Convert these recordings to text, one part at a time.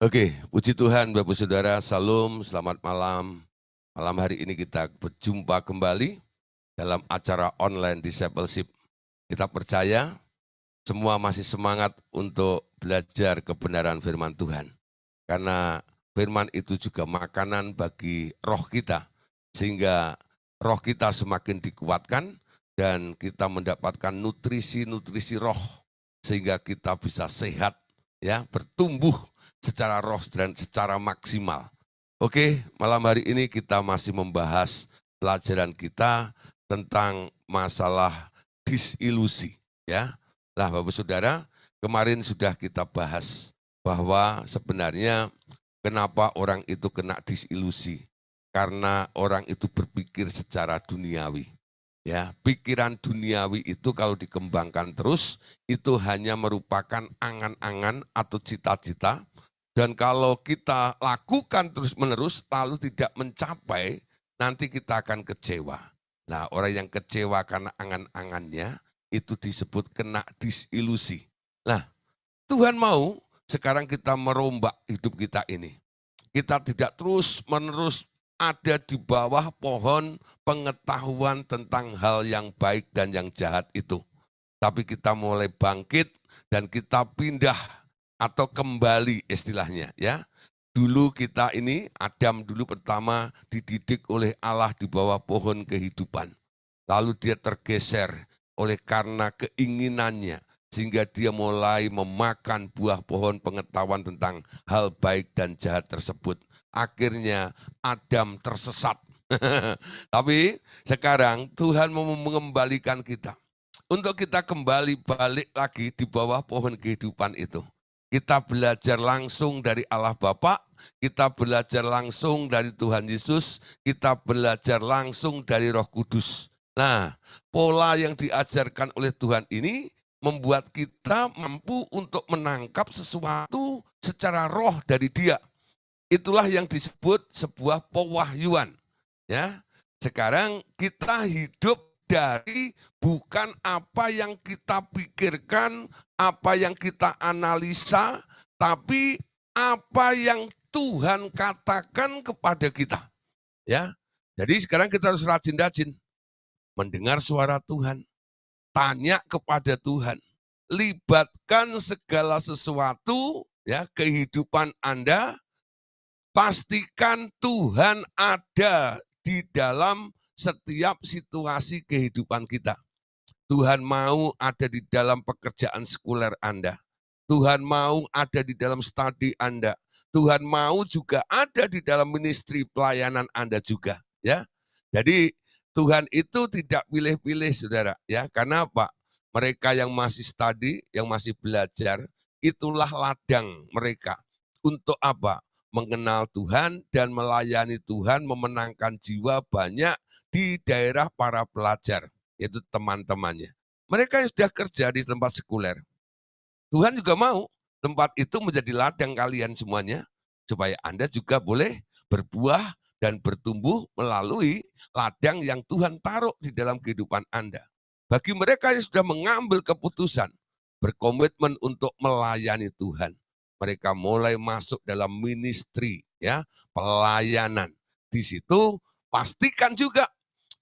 Oke, puji Tuhan Bapak Saudara, Salam, selamat malam. Malam hari ini kita berjumpa kembali dalam acara online Discipleship. Kita percaya semua masih semangat untuk belajar kebenaran firman Tuhan. Karena firman itu juga makanan bagi roh kita. Sehingga roh kita semakin dikuatkan dan kita mendapatkan nutrisi-nutrisi roh. Sehingga kita bisa sehat, ya, bertumbuh secara roh dan secara maksimal. Oke, malam hari ini kita masih membahas pelajaran kita tentang masalah disilusi, ya. Nah, Bapak Saudara, kemarin sudah kita bahas bahwa sebenarnya kenapa orang itu kena disilusi? Karena orang itu berpikir secara duniawi. Ya, pikiran duniawi itu kalau dikembangkan terus itu hanya merupakan angan-angan atau cita-cita, dan kalau kita lakukan terus-menerus lalu tidak mencapai, nanti kita akan kecewa. Nah, orang yang kecewa karena angan-angannya itu disebut kena disilusi. Nah, Tuhan mau sekarang kita merombak hidup kita ini. Kita tidak terus-menerus ada di bawah pohon pengetahuan tentang hal yang baik dan yang jahat itu. Tapi kita mulai bangkit dan kita pindah atau kembali istilahnya, ya. Dulu kita ini, Adam dulu pertama dididik oleh Allah di bawah pohon kehidupan. Lalu dia tergeser oleh karena keinginannya, sehingga dia mulai memakan buah pohon pengetahuan tentang hal baik dan jahat tersebut. Akhirnya Adam tersesat. Tapi sekarang Tuhan mau mengembalikan kita. Untuk kita kembali balik lagi di bawah pohon kehidupan itu. Kita belajar langsung dari Allah Bapa, kita belajar langsung dari Tuhan Yesus, kita belajar langsung dari Roh Kudus. Nah, pola yang diajarkan oleh Tuhan ini membuat kita mampu untuk menangkap sesuatu secara roh dari Dia. Itulah yang disebut sebuah pewahyuan. Ya, sekarang kita hidup dari bukan apa yang kita pikirkan, apa yang kita analisa, tapi apa yang Tuhan katakan kepada kita. Ya, jadi sekarang kita harus rajin-rajin mendengar suara Tuhan, tanya kepada Tuhan, libatkan segala sesuatu, ya, kehidupan Anda, pastikan Tuhan ada di dalam setiap situasi kehidupan kita. Tuhan mau ada di dalam pekerjaan sekuler Anda. Tuhan mau ada di dalam studi Anda. Tuhan mau juga ada di dalam ministry pelayanan Anda juga, ya. Jadi Tuhan itu tidak pilih-pilih, Saudara, ya. Karena apa? Mereka yang masih studi, yang masih belajar, itulah ladang mereka. Untuk apa? Mengenal Tuhan dan melayani Tuhan, memenangkan jiwa banyak di daerah para pelajar, yaitu teman-temannya. Mereka yang sudah kerja di tempat sekuler, Tuhan juga mau tempat itu menjadi ladang kalian semuanya, supaya Anda juga boleh berbuah dan bertumbuh melalui ladang yang Tuhan taruh di dalam kehidupan Anda. Bagi mereka yang sudah mengambil keputusan, berkomitmen untuk melayani Tuhan, mereka mulai masuk dalam ministry, ya, pelayanan. Di situ pastikan juga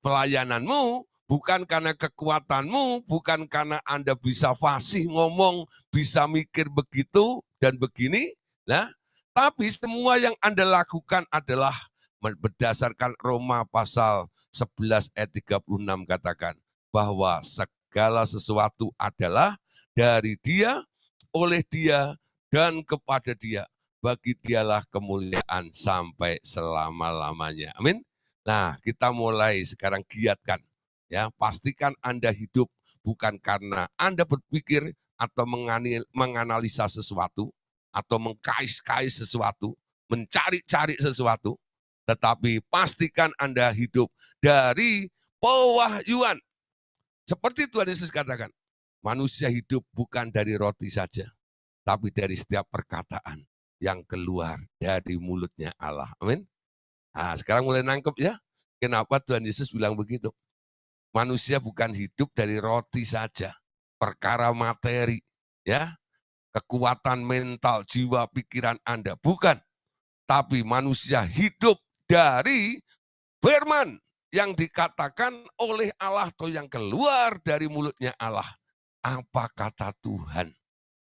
pelayananmu bukan karena kekuatanmu, bukan karena Anda bisa fasih ngomong, bisa mikir begitu dan begini, nah, tapi semua yang Anda lakukan adalah berdasarkan Roma pasal 11 ayat 36 katakan bahwa segala sesuatu adalah dari Dia, oleh Dia, dan kepada Dia. Bagi Dialah kemuliaan sampai selama-lamanya. Amin. Nah, kita mulai sekarang giatkan, ya, pastikan Anda hidup bukan karena Anda berpikir atau menganalisa sesuatu atau mengkais-kais sesuatu, mencari-cari sesuatu, tetapi pastikan Anda hidup dari pewahyuan. Seperti Tuhan Yesus katakan, manusia hidup bukan dari roti saja, tapi dari setiap perkataan yang keluar dari mulutnya Allah. Amin. Nah, sekarang mulai nangkep, ya. Kenapa Tuhan Yesus bilang begitu? Manusia bukan hidup dari roti saja, perkara materi, ya. kekuatan mental, jiwa, pikiran Anda. Bukan. Tapi manusia hidup dari firman yang dikatakan oleh Allah atau yang keluar dari mulutnya Allah. Apa kata Tuhan?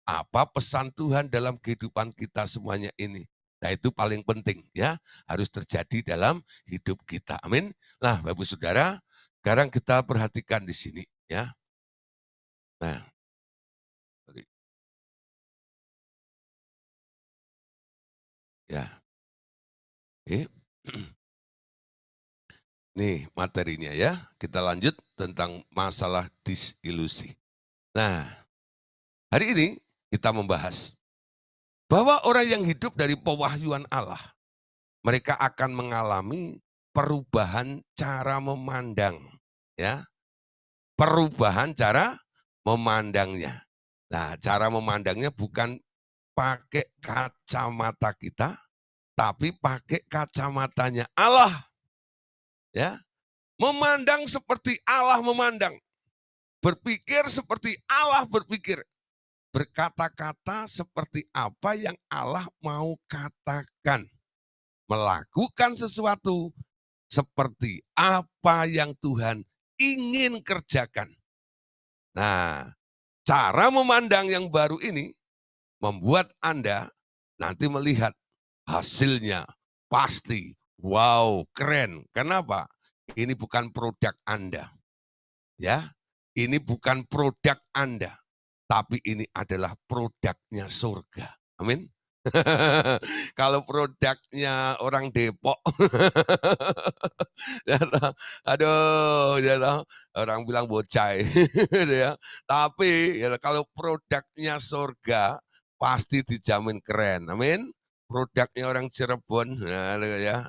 Apa pesan Tuhan dalam kehidupan kita semuanya ini? Nah, itu paling penting ya, harus terjadi dalam hidup kita. Amin. Nah, Bapak Saudara, sekarang kita perhatikan di sini ya. Nah, ya. Nih materinya ya. Kita lanjut tentang masalah disilusi. Nah, hari ini kita membahas bahwa orang yang hidup dari pewahyuan Allah, mereka akan mengalami perubahan cara memandang, ya. Perubahan cara memandangnya. Nah, cara memandangnya bukan pakai kacamata kita, tapi pakai kacamatanya Allah, ya. Memandang seperti Allah memandang, berpikir seperti Allah berpikir, berkata-kata seperti apa yang Allah mau katakan, melakukan sesuatu seperti apa yang Tuhan ingin kerjakan. Nah, cara memandang yang baru ini membuat Anda nanti melihat hasilnya pasti wow, keren. Kenapa? Ini bukan produk Anda, ya. Ini bukan produk Anda, tapi ini adalah produknya surga. Amin. Kalau produknya orang Depok, ya toh, aduh, ya toh, orang bilang bocai, gitu ya. Tapi ya, kalau produknya surga, pasti dijamin keren. Amin. Produknya orang Cirebon, nah, ya.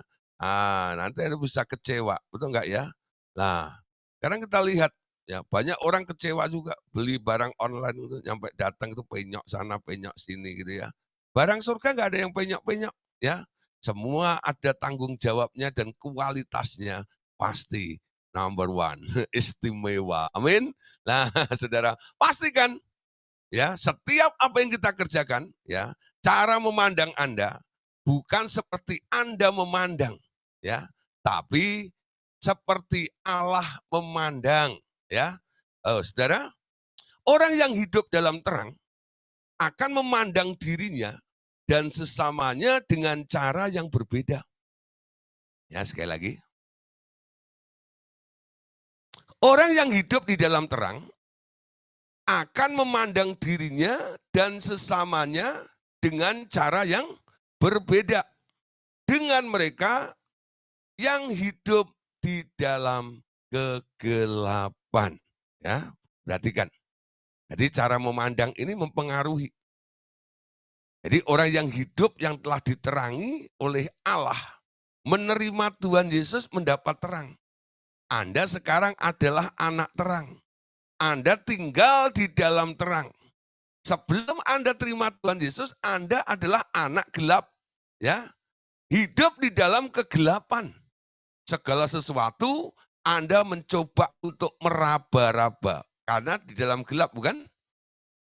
Nanti Anda bisa kecewa, betul nggak ya? Nah, sekarang kita lihat ya, banyak orang kecewa juga beli barang online itu nyampe datang itu penyok sana penyok sini gitu ya. Barang surga nggak ada yang penyok-penyok ya. Semua ada tanggung jawabnya dan kualitasnya pasti number one, istimewa. Amin. Nah, Saudara, pastikan ya setiap apa yang kita kerjakan ya, cara memandang Anda bukan seperti Anda memandang ya, tapi seperti Allah memandang ya. Saudara, orang yang hidup dalam terang akan memandang dirinya dan sesamanya dengan cara yang berbeda. Ya, sekali lagi. Orang yang hidup di dalam terang akan memandang dirinya dan sesamanya dengan cara yang berbeda dengan mereka yang hidup di dalam kegelapan. Ya, perhatikan. Jadi cara memandang ini mempengaruhi. Jadi orang yang hidup yang telah diterangi oleh Allah, menerima Tuhan Yesus mendapat terang. Anda sekarang adalah anak terang. Anda tinggal di dalam terang. Sebelum Anda terima Tuhan Yesus, Anda adalah anak gelap. Ya, hidup di dalam kegelapan. Segala sesuatu Anda mencoba untuk meraba-raba. Karena di dalam gelap, bukan?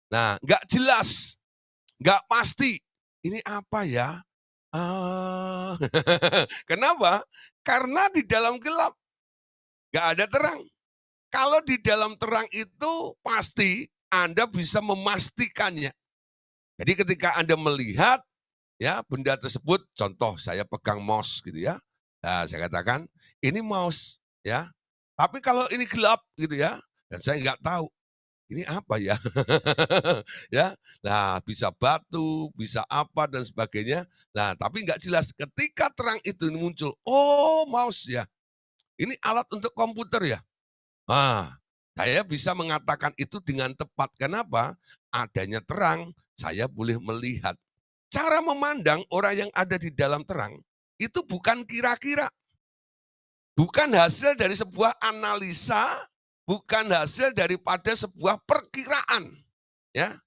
Nah, nggak jelas, nggak pasti. Ini apa ya? Kenapa? Karena di dalam gelap, nggak ada terang. Kalau di dalam terang itu pasti Anda bisa memastikannya. Jadi ketika Anda melihat ya benda tersebut, contoh saya pegang mouse gitu ya. Nah, saya katakan ini mouse ya. Tapi kalau ini gelap gitu ya, dan saya nggak tahu ini apa ya. Ya. Nah, bisa batu, bisa apa dan sebagainya. Nah, tapi nggak jelas ketika terang itu muncul. Oh, mouse ya. Ini alat untuk komputer ya. Nah, saya bisa mengatakan itu dengan tepat. Kenapa? Adanya terang, saya boleh melihat. Cara memandang orang yang ada di dalam terang, itu bukan kira-kira. Bukan hasil dari sebuah analisa, bukan hasil daripada sebuah perkiraan. Ya,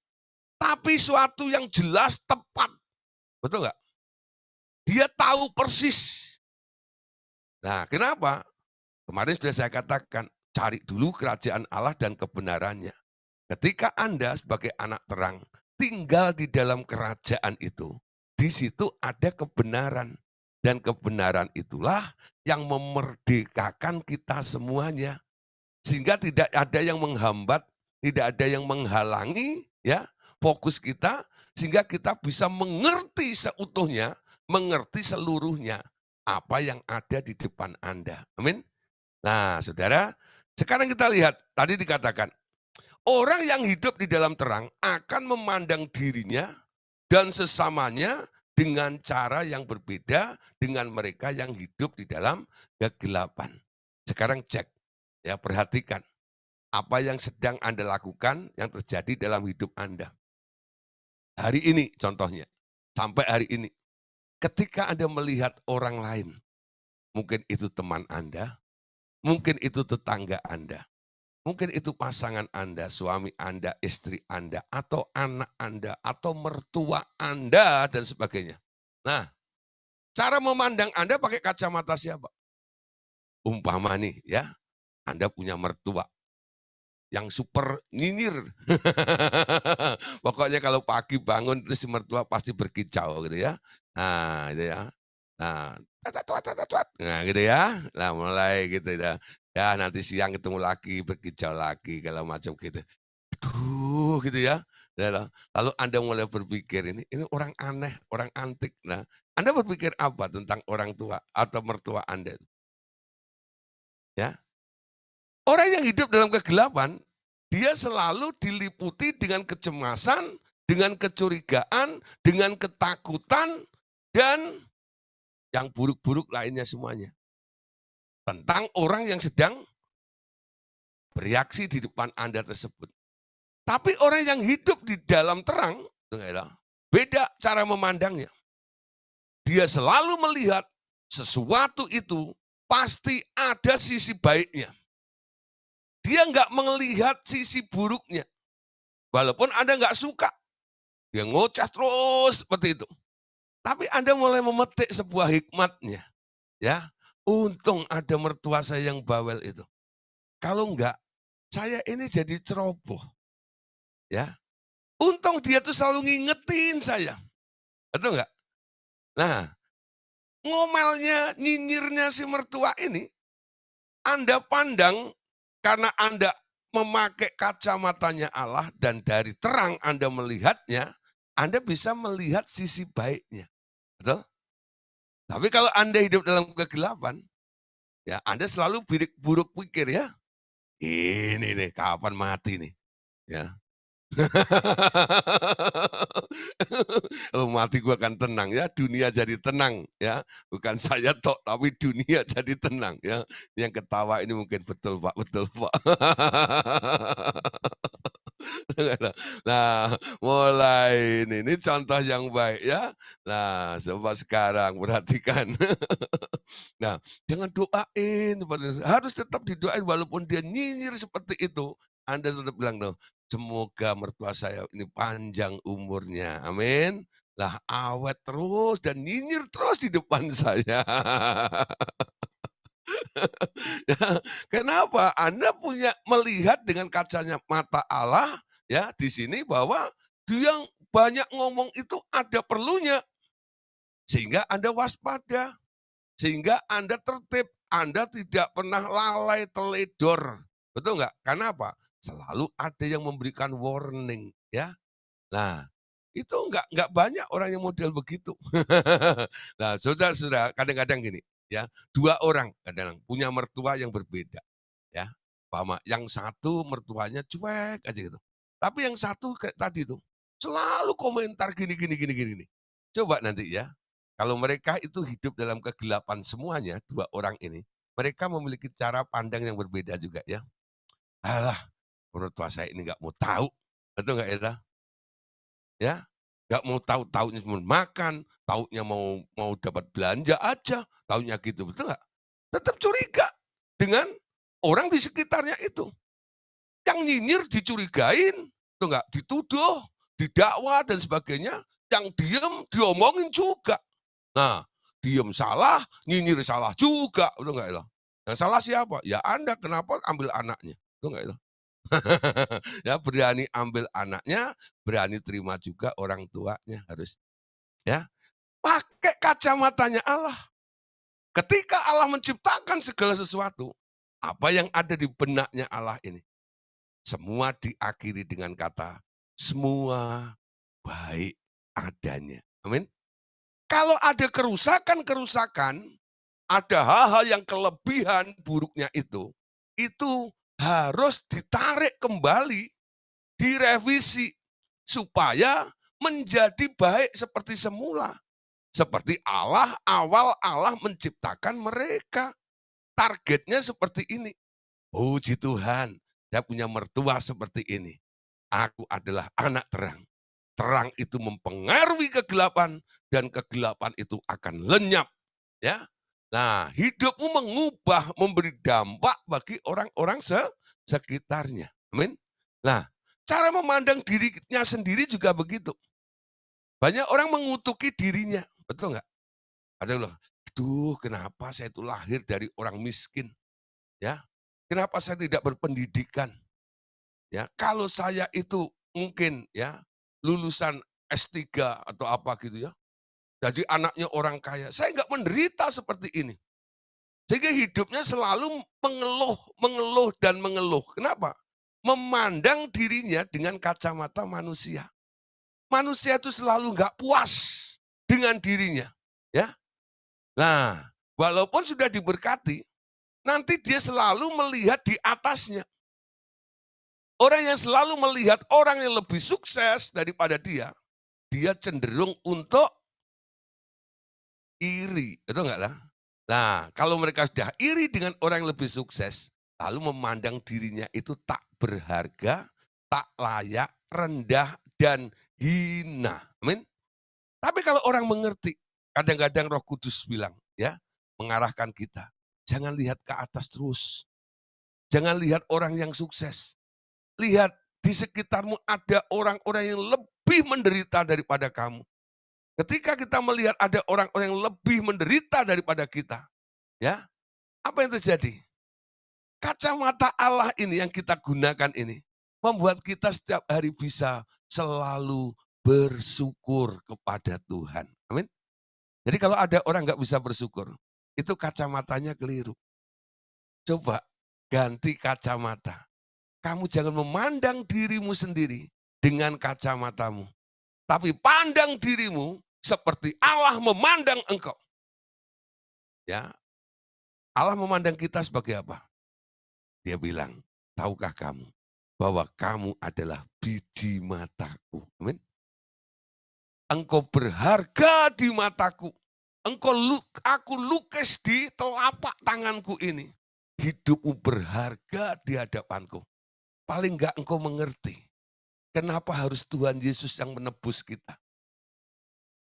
tapi suatu yang jelas tepat. Betul nggak? Dia tahu persis. Nah, kenapa? Kemarin sudah saya katakan, cari dulu kerajaan Allah dan kebenarannya. Ketika Anda sebagai anak terang, tinggal di dalam kerajaan itu, di situ ada kebenaran. Dan kebenaran itulah yang memerdekakan kita semuanya. Sehingga tidak ada yang menghambat, tidak ada yang menghalangi ya fokus kita, sehingga kita bisa mengerti seutuhnya, mengerti seluruhnya apa yang ada di depan Anda. Amin. Nah, Saudara, sekarang kita lihat, tadi dikatakan, orang yang hidup di dalam terang akan memandang dirinya dan sesamanya dengan cara yang berbeda dengan mereka yang hidup di dalam kegelapan. Sekarang cek, ya perhatikan apa yang sedang Anda lakukan yang terjadi dalam hidup Anda. Hari ini contohnya, sampai hari ini. Ketika Anda melihat orang lain, mungkin itu teman Anda, mungkin itu tetangga Anda, mungkin itu pasangan Anda, suami Anda, istri Anda, atau anak Anda, atau mertua Anda, dan sebagainya. Nah, cara memandang Anda pakai kacamata siapa? Umpama nih ya, Anda punya mertua yang super nyinyir. Pokoknya kalau pagi bangun terus si mertua pasti berkicau gitu ya. Nah, itu ya. Nah, nah gitu ya. Nah, mulai gitu ya. Ya, nanti siang ketemu lagi, berkicau lagi, kalau macam gitu. Aduh, gitu ya. Lalu Anda mulai berpikir, ini orang aneh, orang antik. Nah, Anda berpikir apa tentang orang tua atau mertua Anda? Ya, orang yang hidup dalam kegelapan, dia selalu diliputi dengan kecemasan, dengan kecurigaan, dengan ketakutan, dan yang buruk-buruk lainnya semuanya. Tentang orang yang sedang bereaksi di depan Anda tersebut. Tapi orang yang hidup di dalam terang, beda cara memandangnya. Dia selalu melihat sesuatu itu pasti ada sisi baiknya. Dia nggak melihat sisi buruknya. Walaupun Anda nggak suka, dia ngoceh terus seperti itu. Tapi Anda mulai memetik sebuah hikmatnya. Ya, untung ada mertua saya yang bawel itu. Kalau enggak, saya ini jadi ceroboh. Ya, untung dia tuh selalu ngingetin saya. Betul enggak? Nah, ngomelnya, nyinyirnya si mertua ini, Anda pandang karena Anda memakai kacamatanya Allah dan dari terang Anda melihatnya, Anda bisa melihat sisi baiknya. Betul? Tapi kalau Anda hidup dalam kegelapan, ya Anda selalu buruk pikir ya. Ini nih kapan mati nih, ya. Oh, mati gua akan tenang ya, dunia jadi tenang ya. Bukan saya tok, tapi dunia jadi tenang ya. Yang ketawa ini mungkin betul Pak, betul Pak. Nah, mulai ini contoh yang baik ya. Nah, coba sekarang perhatikan. Nah, jangan doain, harus tetap didoain walaupun dia nyinyir seperti itu. Anda tetap bilang dong, semoga mertua saya ini panjang umurnya. Amin. Lah awet terus dan nyinyir terus di depan saya. Ya, kenapa? Anda punya melihat dengan kacanya mata Allah ya di sini bahwa dia yang banyak ngomong itu ada perlunya. Sehingga Anda waspada, sehingga Anda tertib, Anda tidak pernah lalai teledor. Betul nggak? Karena apa? Selalu ada yang memberikan warning ya. Nah, itu nggak banyak orang yang model begitu. Nah, saudara-saudara, kadang-kadang gini, ya, dua orang kadang punya mertua yang berbeda, ya. Paham? Yang satu mertuanya cuek aja gitu. Tapi yang satu kayak tadi tuh, selalu komentar gini gini gini gini. Gini. Coba nanti ya, kalau mereka itu hidup dalam kegelapan semuanya, dua orang ini, mereka memiliki cara pandang yang berbeda juga ya. Alah, mertua saya ini nggak mau tahu, betul nggak ya? Ya, nggak mau tahu, taunya cuma makan, taunya mau mau dapat belanja aja, taunya gitu, betul nggak? Tetap curiga dengan orang di sekitarnya itu. Yang nyinyir dicurigain, betul nggak? Dituduh, didakwa dan sebagainya. Yang diem diomongin juga. Nah, diem salah, nyinyir salah juga, betul nggak itu? Yang salah siapa? Ya Anda, kenapa ambil anaknya? Betul nggak itu? Ya, berani ambil anaknya, berani terima juga orang tuanya harus. Ya, pakai kacamatanya Allah. Ketika Allah menciptakan segala sesuatu, apa yang ada di benaknya Allah ini? Semua diakhiri dengan kata, semua baik adanya. Amin. Kalau ada kerusakan-kerusakan, ada hal-hal yang kelebihan buruknya itu harus ditarik kembali, direvisi, supaya menjadi baik seperti semula. Seperti Allah, awal Allah menciptakan mereka. Targetnya seperti ini. Puji Tuhan, saya punya mertua seperti ini. Aku adalah anak terang. Terang itu mempengaruhi kegelapan dan kegelapan itu akan lenyap, ya. Nah, hidupmu mengubah, memberi dampak bagi orang-orang sekitarnya. Amin. Nah, cara memandang dirinya sendiri juga begitu. Banyak orang mengutuki dirinya, betul nggak? Ada yang bilang, aduh kenapa saya itu lahir dari orang miskin, ya. Kenapa saya tidak berpendidikan? Ya, kalau saya itu mungkin ya lulusan S3 atau apa gitu ya. Jadi anaknya orang kaya, saya nggak menderita seperti ini. Sehingga hidupnya selalu mengeluh, mengeluh, dan mengeluh. Kenapa? Memandang dirinya dengan kacamata manusia. Manusia itu selalu nggak puas dengan dirinya. Ya, nah walaupun sudah diberkati, nanti dia selalu melihat di atasnya. Orang yang selalu melihat orang yang lebih sukses daripada dia cenderung untuk iri, betul nggak lah? Nah, kalau mereka sudah iri dengan orang yang lebih sukses, lalu memandang dirinya itu tak berharga, tak layak, rendah, dan hina. Amin. Tapi kalau orang mengerti, kadang-kadang Roh Kudus bilang, ya, mengarahkan kita, jangan lihat ke atas terus. Jangan lihat orang yang sukses. Lihat di sekitarmu ada orang-orang yang lebih menderita daripada kamu. Ketika kita melihat ada orang-orang yang lebih menderita daripada kita, ya, apa yang terjadi? Kacamata Allah ini yang kita gunakan ini membuat kita setiap hari bisa selalu bersyukur kepada Tuhan. Amin. Jadi kalau ada orang nggak bisa bersyukur, itu kacamatanya keliru. Coba ganti kacamata. Kamu jangan memandang dirimu sendiri dengan kacamatamu. Tapi pandang dirimu seperti Allah memandang engkau. Ya, Allah memandang kita sebagai apa? Dia bilang, tahukah kamu bahwa kamu adalah biji mataku. Amin. Engkau berharga di mataku. Aku lukis di telapak tanganku ini. Hidupmu berharga di hadapanku. Paling enggak engkau mengerti. Kenapa harus Tuhan Yesus yang menebus kita?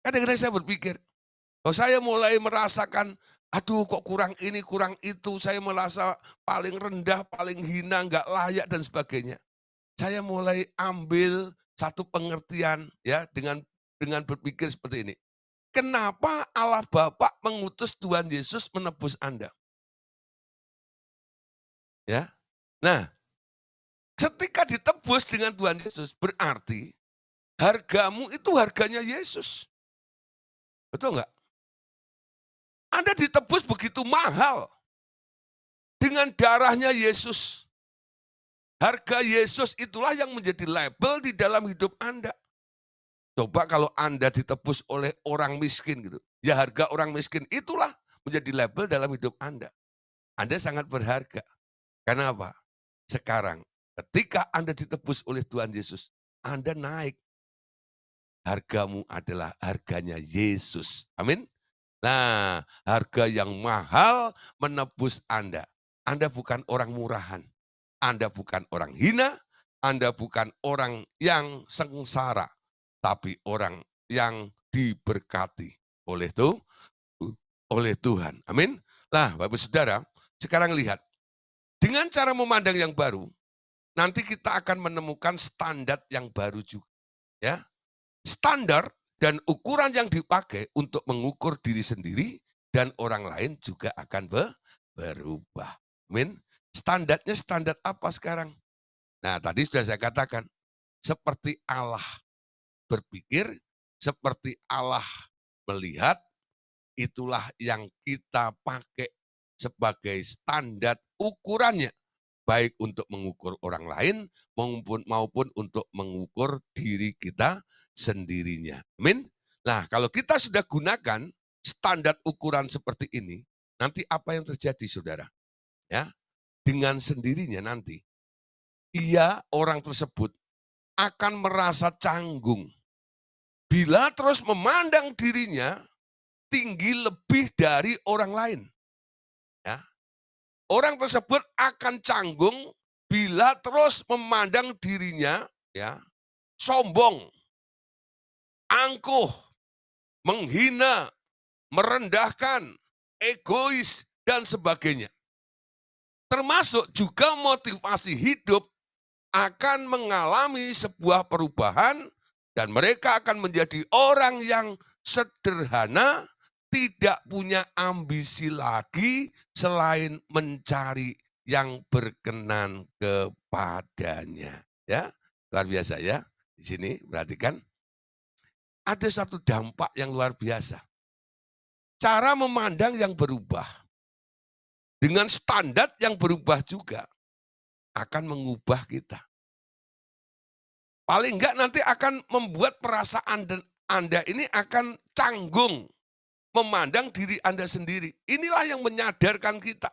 Kadang-kadang saya berpikir, kalau saya mulai merasakan, aduh kok kurang ini, kurang itu, saya merasa paling rendah, paling hina, enggak layak dan sebagainya. Saya mulai ambil satu pengertian ya dengan berpikir seperti ini. Kenapa Allah Bapa mengutus Tuhan Yesus menebus Anda? Ya. Nah, ketika ditebus dengan Tuhan Yesus berarti hargamu itu harganya Yesus. Betul enggak? Anda ditebus begitu mahal dengan darahnya Yesus. Harga Yesus itulah yang menjadi label di dalam hidup Anda. Coba kalau Anda ditebus oleh orang miskin gitu. Ya harga orang miskin itulah menjadi label dalam hidup Anda. Anda sangat berharga. Karena apa? Sekarang ketika Anda ditebus oleh Tuhan Yesus, Anda naik. Hargamu adalah harganya Yesus. Amin. Nah, harga yang mahal menebus Anda. Anda bukan orang murahan. Anda bukan orang hina. Anda bukan orang yang sengsara. Tapi orang yang diberkati oleh Tuhan. Amin. Nah, Bapak Saudara, sekarang lihat. Dengan cara memandang yang baru, nanti kita akan menemukan standar yang baru juga. Ya, standar dan ukuran yang dipakai untuk mengukur diri sendiri dan orang lain juga akan berubah. Amin. Standarnya standar apa sekarang? Nah, tadi sudah saya katakan, seperti Allah berpikir, seperti Allah melihat, itulah yang kita pakai sebagai standar ukurannya. Baik untuk mengukur orang lain maupun untuk mengukur diri kita sendirinya. Amin. Nah, kalau kita sudah gunakan standar ukuran seperti ini, nanti apa yang terjadi, saudara? Ya, dengan sendirinya nanti, orang tersebut akan merasa canggung bila terus memandang dirinya tinggi lebih dari orang lain. Ya, orang tersebut akan canggung bila terus memandang dirinya ya sombong, angkuh, menghina, merendahkan, egois dan sebagainya. Termasuk juga motivasi hidup akan mengalami sebuah perubahan dan mereka akan menjadi orang yang sederhana, tidak punya ambisi lagi selain mencari yang berkenan kepadanya. Ya, luar biasa ya. Di sini perhatikan, ada satu dampak yang luar biasa. Cara memandang yang berubah, dengan standar yang berubah juga, akan mengubah kita. Paling enggak nanti akan membuat perasaan Anda ini akan canggung memandang diri Anda sendiri. Inilah yang menyadarkan kita.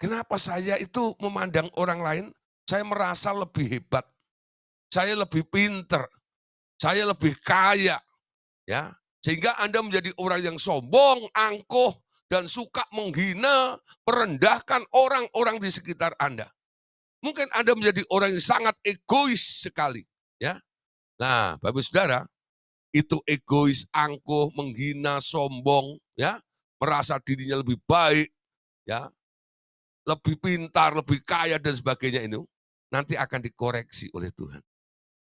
Kenapa saya itu memandang orang lain, saya merasa lebih hebat, saya lebih pinter, saya lebih kaya, ya. Sehingga Anda menjadi orang yang sombong, angkuh, dan suka menghina, merendahkan orang-orang di sekitar Anda. Mungkin Anda menjadi orang yang sangat egois sekali, ya. Nah, Bapak Saudara, itu egois, angkuh, menghina, sombong, ya, merasa dirinya lebih baik, ya, lebih pintar, lebih kaya dan sebagainya itu nanti akan dikoreksi oleh Tuhan.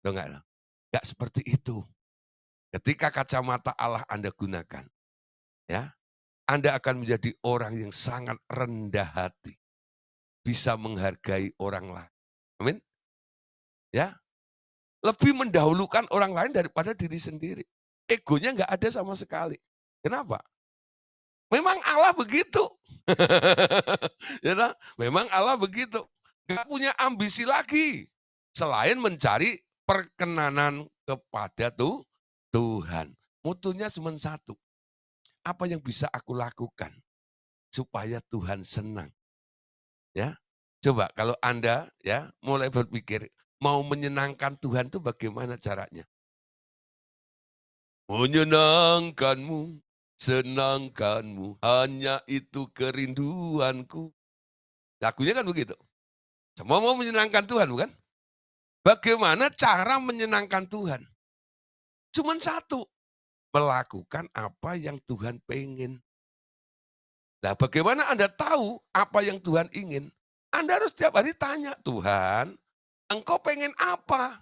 Tahu enggak? Enggak seperti itu. Ketika kacamata Allah Anda gunakan, ya, Anda akan menjadi orang yang sangat rendah hati, bisa menghargai orang lain. Amin. Ya, lebih mendahulukan orang lain daripada diri sendiri. Egonya enggak ada sama sekali. Kenapa? Memang Allah begitu. Ya, memang Allah begitu. Enggak punya ambisi lagi selain mencari perkenanan kepada Tuhan. Mutunya cuma satu. Apa yang bisa aku lakukan supaya Tuhan senang? Ya. Coba kalau Anda ya mulai berpikir mau menyenangkan Tuhan itu bagaimana caranya? Menyenangkanmu, senangkanmu, hanya itu kerinduanku. Lagunya kan begitu. Semua mau menyenangkan Tuhan, bukan? Bagaimana cara menyenangkan Tuhan? Cuman satu, melakukan apa yang Tuhan pengen. Nah, bagaimana Anda tahu apa yang Tuhan ingin? Anda harus setiap hari tanya, Tuhan, Engkau pengen apa?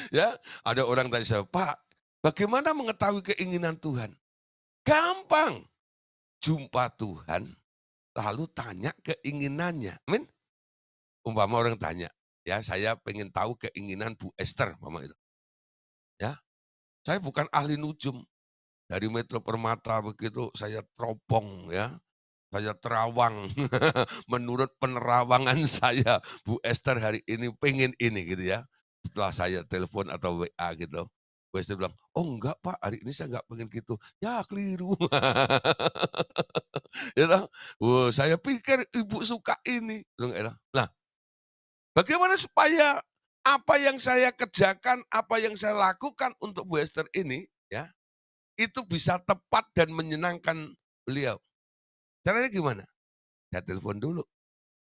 Ya, ada orang tanya saya, Pak, bagaimana mengetahui keinginan Tuhan? Gampang, jumpa Tuhan, lalu tanya keinginannya. Amin. Umpama orang tanya, ya saya pengen tahu keinginan Bu Esther, mama itu. Ya, saya bukan ahli nujum. Dari Metro Permata begitu saya teropong ya, saya terawang. Menurut penerawangan saya, Bu Esther hari ini pengen ini gitu ya. Setelah saya telepon atau WA gitu. Bu Esther bilang, oh enggak Pak, hari ini saya enggak pengen gitu. Ya keliru. Ya toh? Saya pikir ibu suka ini. Nah, bagaimana supaya apa yang saya kerjakan, apa yang saya lakukan untuk Bu Esther ini, ya, itu bisa tepat dan menyenangkan beliau. Caranya gimana? Saya telepon dulu,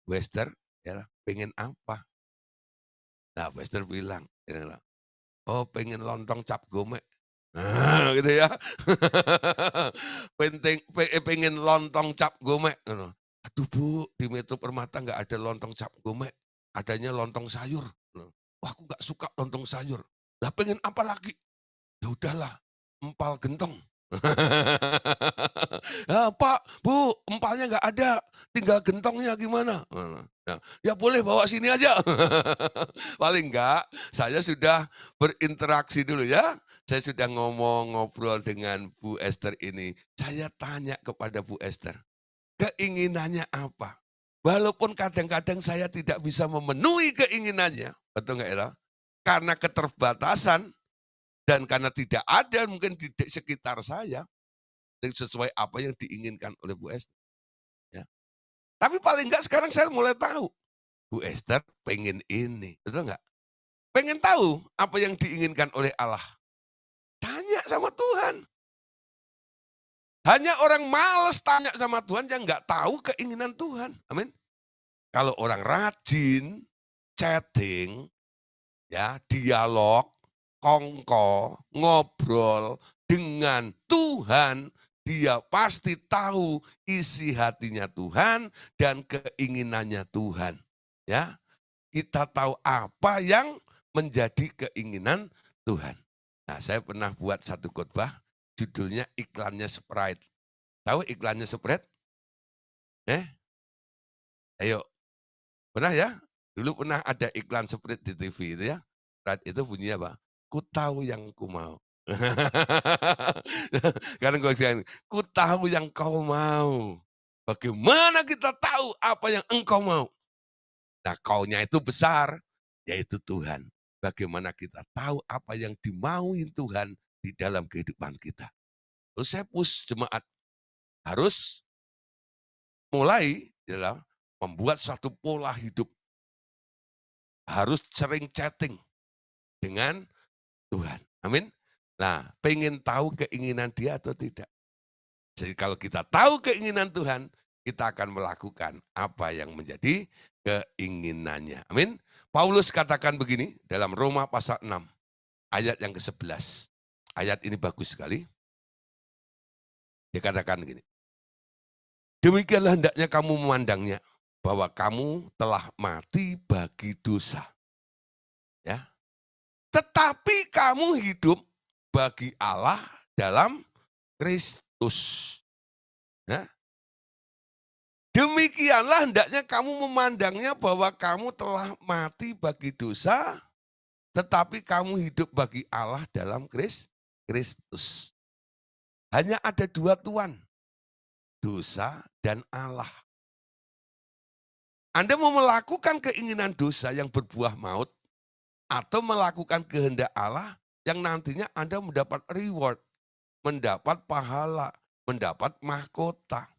Bu Esther, ya, pengen apa? Nah, Bu Esther bilang, oh pengen lontong cap gome. Nah, gitu ya. Pengen lontong cap gome. Aduh Bu, di Metro Permata nggak ada lontong cap gome, adanya lontong sayur. Wah, aku nggak suka lontong sayur. Lah pengen apa lagi? Ya udahlah, empal gentong. "Ah, Pak, Bu, empalnya nggak ada, tinggal gentongnya gimana?" Ya, "Ya boleh bawa sini aja." Paling enggak saya sudah berinteraksi dulu ya, saya sudah ngomong, ngobrol dengan Bu Esther ini. Saya tanya kepada Bu Esther, keinginannya apa? Walaupun kadang-kadang saya tidak bisa memenuhi keinginannya, betul nggak ya? Karena keterbatasan dan karena tidak ada mungkin di sekitar saya, yang sesuai apa yang diinginkan oleh Bu Esther, ya. Tapi paling enggak sekarang saya mulai tahu, Bu Esther pengen ini, betul nggak? Pengen tahu apa yang diinginkan oleh Allah. Tanya sama Tuhan. Hanya orang males tanya sama Tuhan yang nggak tahu keinginan Tuhan. Amin. Kalau orang rajin, chatting, ya, dialog, kongko, ngobrol dengan Tuhan, dia pasti tahu isi hatinya Tuhan dan keinginannya Tuhan. Ya, kita tahu apa yang menjadi keinginan Tuhan. Nah, saya pernah buat satu khotbah, judulnya iklannya Sprite. Tahu iklannya Sprite? Eh, ayo, pernah ya? Dulu pernah ada iklan Sprite di TV itu ya. Sprite itu bunyinya apa? Ku tahu yang ku mau. Karena gue bilang, ku tahu yang kau mau. Bagaimana kita tahu apa yang engkau mau? Nah, kaunya itu besar, yaitu Tuhan. Bagaimana kita tahu apa yang dimauin Tuhan di dalam kehidupan kita. Terus saya push jemaat harus mulai dalam membuat suatu pola hidup. Harus sering chatting dengan Tuhan. Amin. Nah, pengen tahu keinginan dia atau tidak. Jadi kalau kita tahu keinginan Tuhan, kita akan melakukan apa yang menjadi keinginannya. Amin. Paulus katakan begini dalam Roma pasal 6, ayat yang ke-11. Ayat ini bagus sekali. Dia katakan begini. Demikianlah hendaknya kamu memandangnya, bahwa kamu telah mati bagi dosa. Ya. Tetapi kamu hidup bagi Allah dalam Kristus. Ya. Demikianlah hendaknya kamu memandangnya bahwa kamu telah mati bagi dosa, tetapi kamu hidup bagi Allah dalam Kristus. Hanya ada dua Tuhan, dosa dan Allah. Anda mau melakukan keinginan dosa yang berbuah maut, atau melakukan kehendak Allah yang nantinya Anda mendapat reward, mendapat pahala, mendapat mahkota.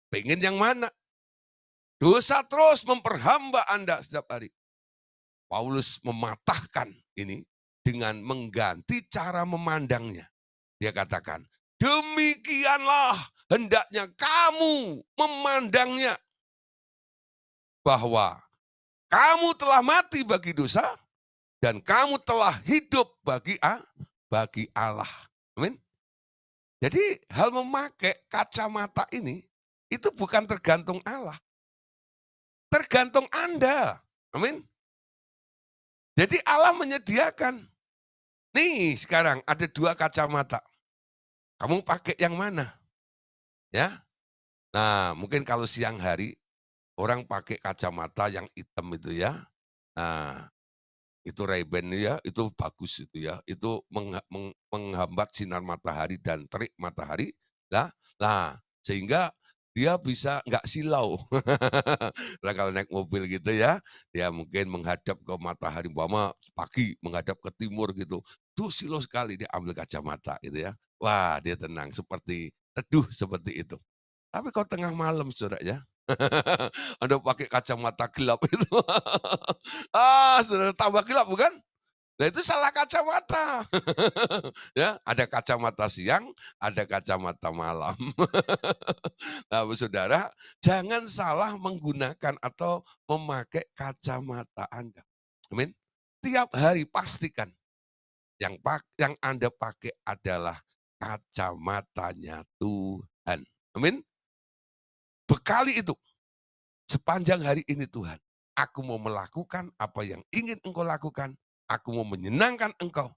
Pengen yang mana? Dosa terus memperhamba Anda setiap hari. Paulus mematahkan ini dengan mengganti cara memandangnya. Dia katakan, demikianlah hendaknya kamu memandangnya, bahwa kamu telah mati bagi dosa dan kamu telah hidup bagi Allah. Amin. Jadi hal memakai kacamata ini itu bukan tergantung Allah, tergantung Anda. Amin. Jadi Allah menyediakan. Nih sekarang ada dua kacamata. Kamu pakai yang mana? Ya. Nah, mungkin kalau siang hari orang pakai kacamata yang hitam itu ya. Nah, itu Ray-Ban ya, itu bagus itu ya. Itu menghambat sinar matahari dan terik matahari. Lah, sehingga dia bisa nggak silau. Nah, kalau naik mobil gitu ya, dia mungkin menghadap ke matahari, umpama pagi menghadap ke timur gitu. Tuh silau sekali, dia ambil kacamata gitu ya. Wah, dia tenang seperti teduh seperti itu. Tapi kalau tengah malam Saudara ya, Anda pakai kacamata gelap itu, Saudara tambah gelap bukan? Nah itu salah kacamata. Ya, ada kacamata siang, ada kacamata malam. Nah, Saudara, jangan salah menggunakan atau memakai kacamata Anda. Amin. Tiap hari pastikan yang Anda pakai adalah kacamatanya Tuhan. Amin. Bekali itu sepanjang hari ini Tuhan. Aku mau melakukan apa yang ingin Engkau lakukan. Aku mau menyenangkan Engkau.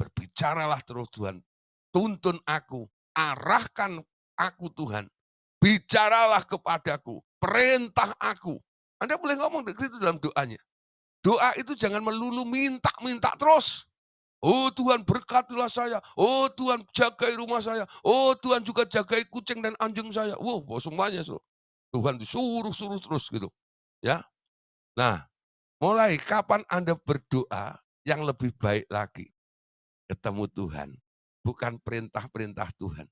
Berbicaralah terus Tuhan. tuntun aku, arahkan aku Tuhan, bicaralah kepadaku, perintah aku. Anda boleh ngomong begitu dalam doanya. Doa itu jangan melulu minta-minta terus. Oh Tuhan berkatilah saya, oh Tuhan jagai rumah saya, oh Tuhan juga jagai kucing dan anjing saya. Wow, semuanya Tuhan disuruh-suruh terus gitu. Ya. Nah, mulai kapan Anda berdoa yang lebih baik lagi? Ketemu Tuhan, bukan perintah-perintah Tuhan.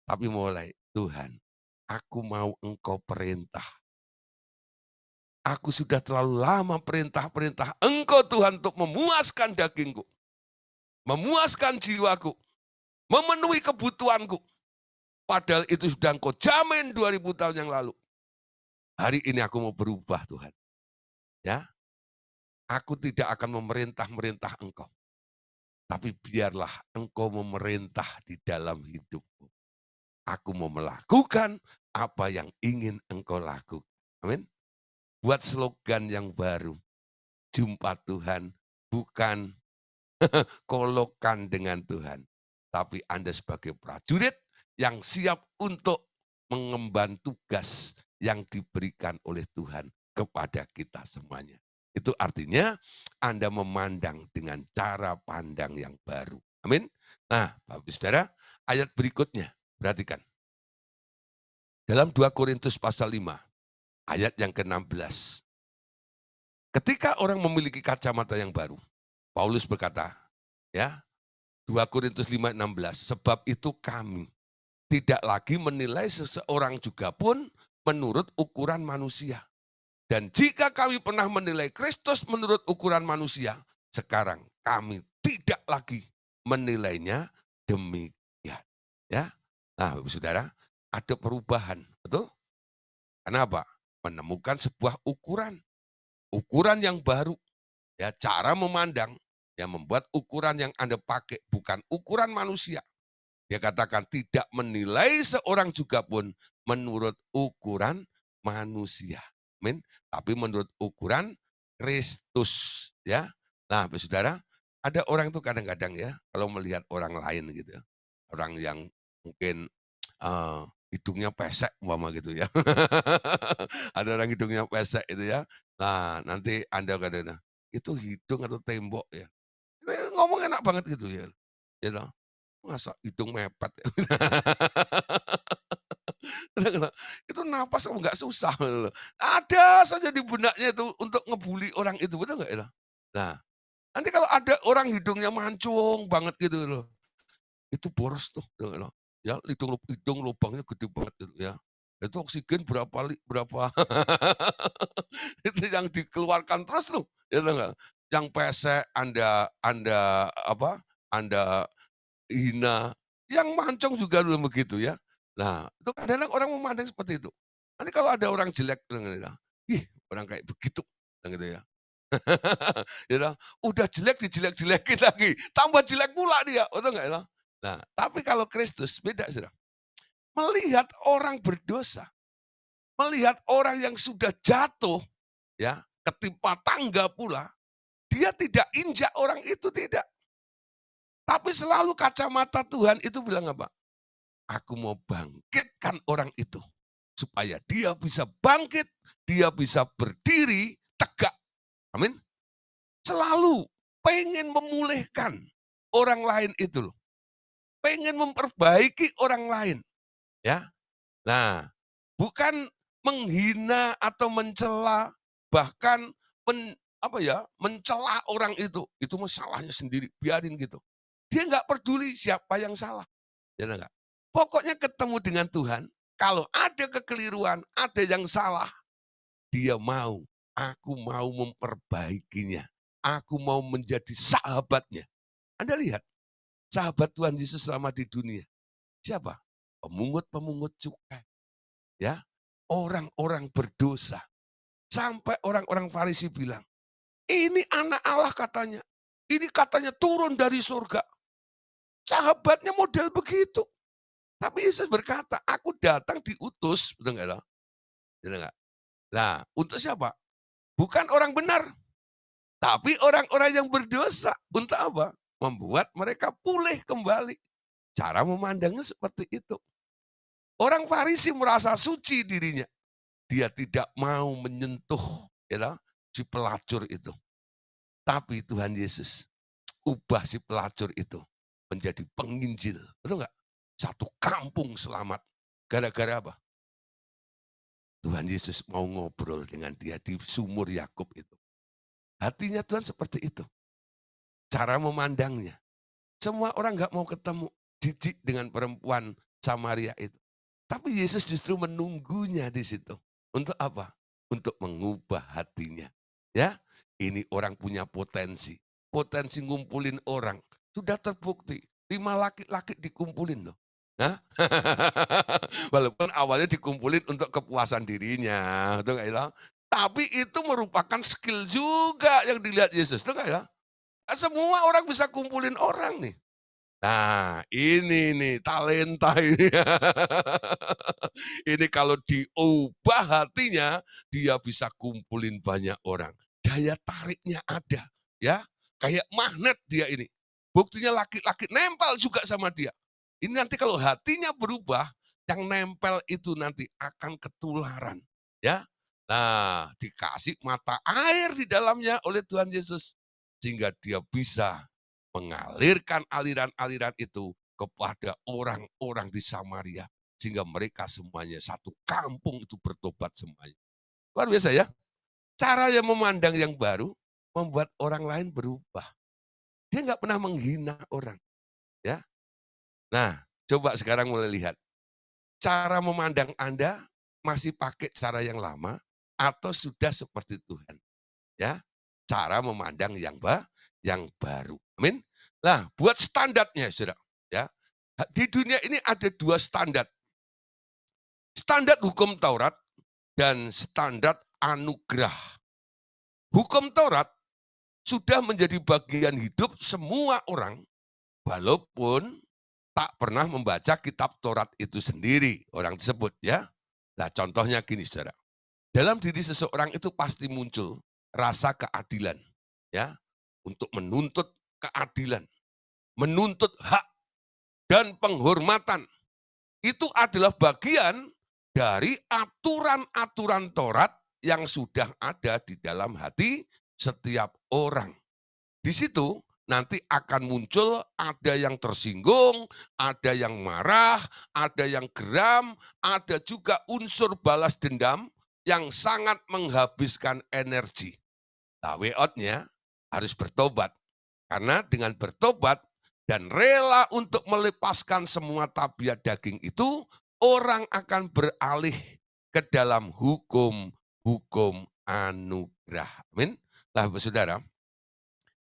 Tapi mulai, Tuhan, aku mau Engkau perintah. Aku sudah terlalu lama perintah-perintah Engkau Tuhan untuk memuaskan dagingku, memuaskan jiwaku, memenuhi kebutuhanku. Padahal itu sudah Engkau jamin 2000 tahun yang lalu. Hari ini aku mau berubah Tuhan. Ya, aku tidak akan memerintah-merintah Engkau. Tapi biarlah Engkau memerintah di dalam hidupku. Aku mau melakukan apa yang ingin Engkau lakukan. Amin. Buat slogan yang baru. Jumpa Tuhan bukan kolokan dengan Tuhan. Tapi Anda sebagai prajurit yang siap untuk mengemban tugas yang diberikan oleh Tuhan kepada kita semuanya. Itu artinya Anda memandang dengan cara pandang yang baru. Amin. Nah, Bapak Saudara, ayat berikutnya, perhatikan. Dalam 2 Korintus pasal 5, ayat yang ke-16. Ketika orang memiliki kacamata yang baru, Paulus berkata, ya, 2 Korintus 5:16, sebab itu kami tidak lagi menilai seseorang juga pun menurut ukuran manusia. Dan jika kami pernah menilai Kristus menurut ukuran manusia, sekarang kami tidak lagi menilainya demikian. Ya, nah, Bapak Saudara, ada perubahan, betul? Kenapa? Menemukan sebuah ukuran yang baru, ya, cara memandang yang membuat ukuran yang Anda pakai bukan ukuran manusia. Dia katakan tidak menilai seorang juga pun menurut ukuran manusia. Amin. Tapi menurut ukuran Kristus, ya. Nah, Saudara, ada orang itu kadang-kadang ya kalau melihat orang lain gitu ya. Orang yang mungkin hidungnya pesek umpama gitu ya. Ada orang hidungnya pesek itu ya. Nah, nanti Anda kadang-kadang itu hidung atau tembok ya. Ngomong enak banget gitu ya. You know? Masa hidung mepet. Itu napas kamu nggak susah. Ada saja di benaknya itu untuk ngebully orang itu, betul nggak ya? Nah, nanti kalau ada orang hidungnya mancung banget gitu loh, itu boros tuh, gitu loh. Ya, hidung lubangnya gede banget gitu ya. Itu oksigen berapa itu yang dikeluarkan terus tuh, ya tahu nggak? Yang pesek Anda Anda apa, Anda hina, yang mancung juga belum begitu ya. Nah, itu kadang-kadang orang memandang seperti itu. Nanti kalau ada orang jelek, ih orang kayak begitu, gitu ya. Ya, udah jelek dijelek-jelekin lagi, tambah jelek pula dia, betul nggak ya? Nah, tapi kalau Kristus beda, Saudara. Melihat orang berdosa, melihat orang yang sudah jatuh, ya, ketimpa tangga pula, dia tidak injak orang itu, tidak. Tapi selalu kacamata Tuhan itu bilang apa? Aku mau bangkitkan orang itu. Supaya dia bisa bangkit, dia bisa berdiri tegak. Amin. Selalu pengen memulihkan orang lain itu loh. Pengen memperbaiki orang lain. Ya. Nah, bukan menghina atau mencela, bahkan mencela orang itu masalahnya sendiri, biarin gitu. Dia nggak peduli siapa yang salah, ya enggak. Pokoknya ketemu dengan Tuhan, kalau ada kekeliruan, ada yang salah, dia mau, aku mau memperbaikinya, aku mau menjadi sahabatnya. Anda lihat, sahabat Tuhan Yesus selama di dunia, siapa? Pemungut-pemungut cukai, ya, orang-orang berdosa. Sampai orang-orang Farisi bilang, ini anak Allah katanya. Ini katanya turun dari surga. Sahabatnya model begitu. Tapi Yesus berkata, aku datang diutus. Betul nggak? Betul nggak? Nah, untuk siapa? Bukan orang benar. Tapi orang-orang yang berdosa. Untuk apa? Membuat mereka pulih kembali. Cara memandangnya seperti itu. Orang Farisi merasa suci dirinya. Dia tidak mau menyentuh si pelacur itu. Tapi Tuhan Yesus ubah si pelacur itu menjadi penginjil. Betul nggak? Satu kampung selamat. Gara-gara apa? Tuhan Yesus mau ngobrol dengan dia di sumur Yakub itu. Hatinya Tuhan seperti itu. Cara memandangnya. Semua orang nggak mau ketemu, jijik dengan perempuan Samaria itu. Tapi Yesus justru menunggunya di situ. Untuk apa? Untuk mengubah hatinya. Ya, ini orang punya potensi. Potensi ngumpulin orang. Sudah terbukti. 5 laki-laki dikumpulin loh. Hah? Walaupun awalnya dikumpulin untuk kepuasan dirinya. Betul nggak ya? Tapi itu merupakan skill juga yang dilihat Yesus. Betul nggak ya? Semua orang bisa kumpulin orang nih. Nah, ini nih talenta ini. Ini kalau diubah hatinya, dia bisa kumpulin banyak orang. Daya tariknya ada, ya. Kayak magnet dia ini. Buktinya laki-laki nempel juga sama dia. Ini nanti kalau hatinya berubah, yang nempel itu nanti akan ketularan, ya. Nah, dikasih mata air di dalamnya oleh Tuhan Yesus sehingga dia bisa mengalirkan aliran-aliran itu kepada orang-orang di Samaria. Sehingga mereka semuanya, satu kampung itu bertobat semuanya. Luar biasa ya. Cara yang memandang yang baru, membuat orang lain berubah. Dia nggak pernah menghina orang. Ya. Nah, coba sekarang mulai lihat. Cara memandang Anda masih pakai cara yang lama atau sudah seperti Tuhan. Ya, cara memandang yang baru. Amin. Nah, buat standarnya, saudara. Ya, di dunia ini ada 2 standar. Standar hukum Taurat dan standar anugerah. Hukum Taurat sudah menjadi bagian hidup semua orang, walaupun tak pernah membaca kitab Taurat itu sendiri, orang tersebut ya. Nah, contohnya gini, saudara. Dalam diri seseorang itu pasti muncul rasa keadilan, ya, untuk menuntut keadilan, menuntut hak dan penghormatan. Itu adalah bagian dari aturan-aturan Taurat yang sudah ada di dalam hati setiap orang. Di situ nanti akan muncul ada yang tersinggung, ada yang marah, ada yang geram, ada juga unsur balas dendam yang sangat menghabiskan energi. Nah, way out-nya harus bertobat. Karena dengan bertobat dan rela untuk melepaskan semua tabiat daging itu, orang akan beralih ke dalam hukum anugerah. Amin. Nah, saudara,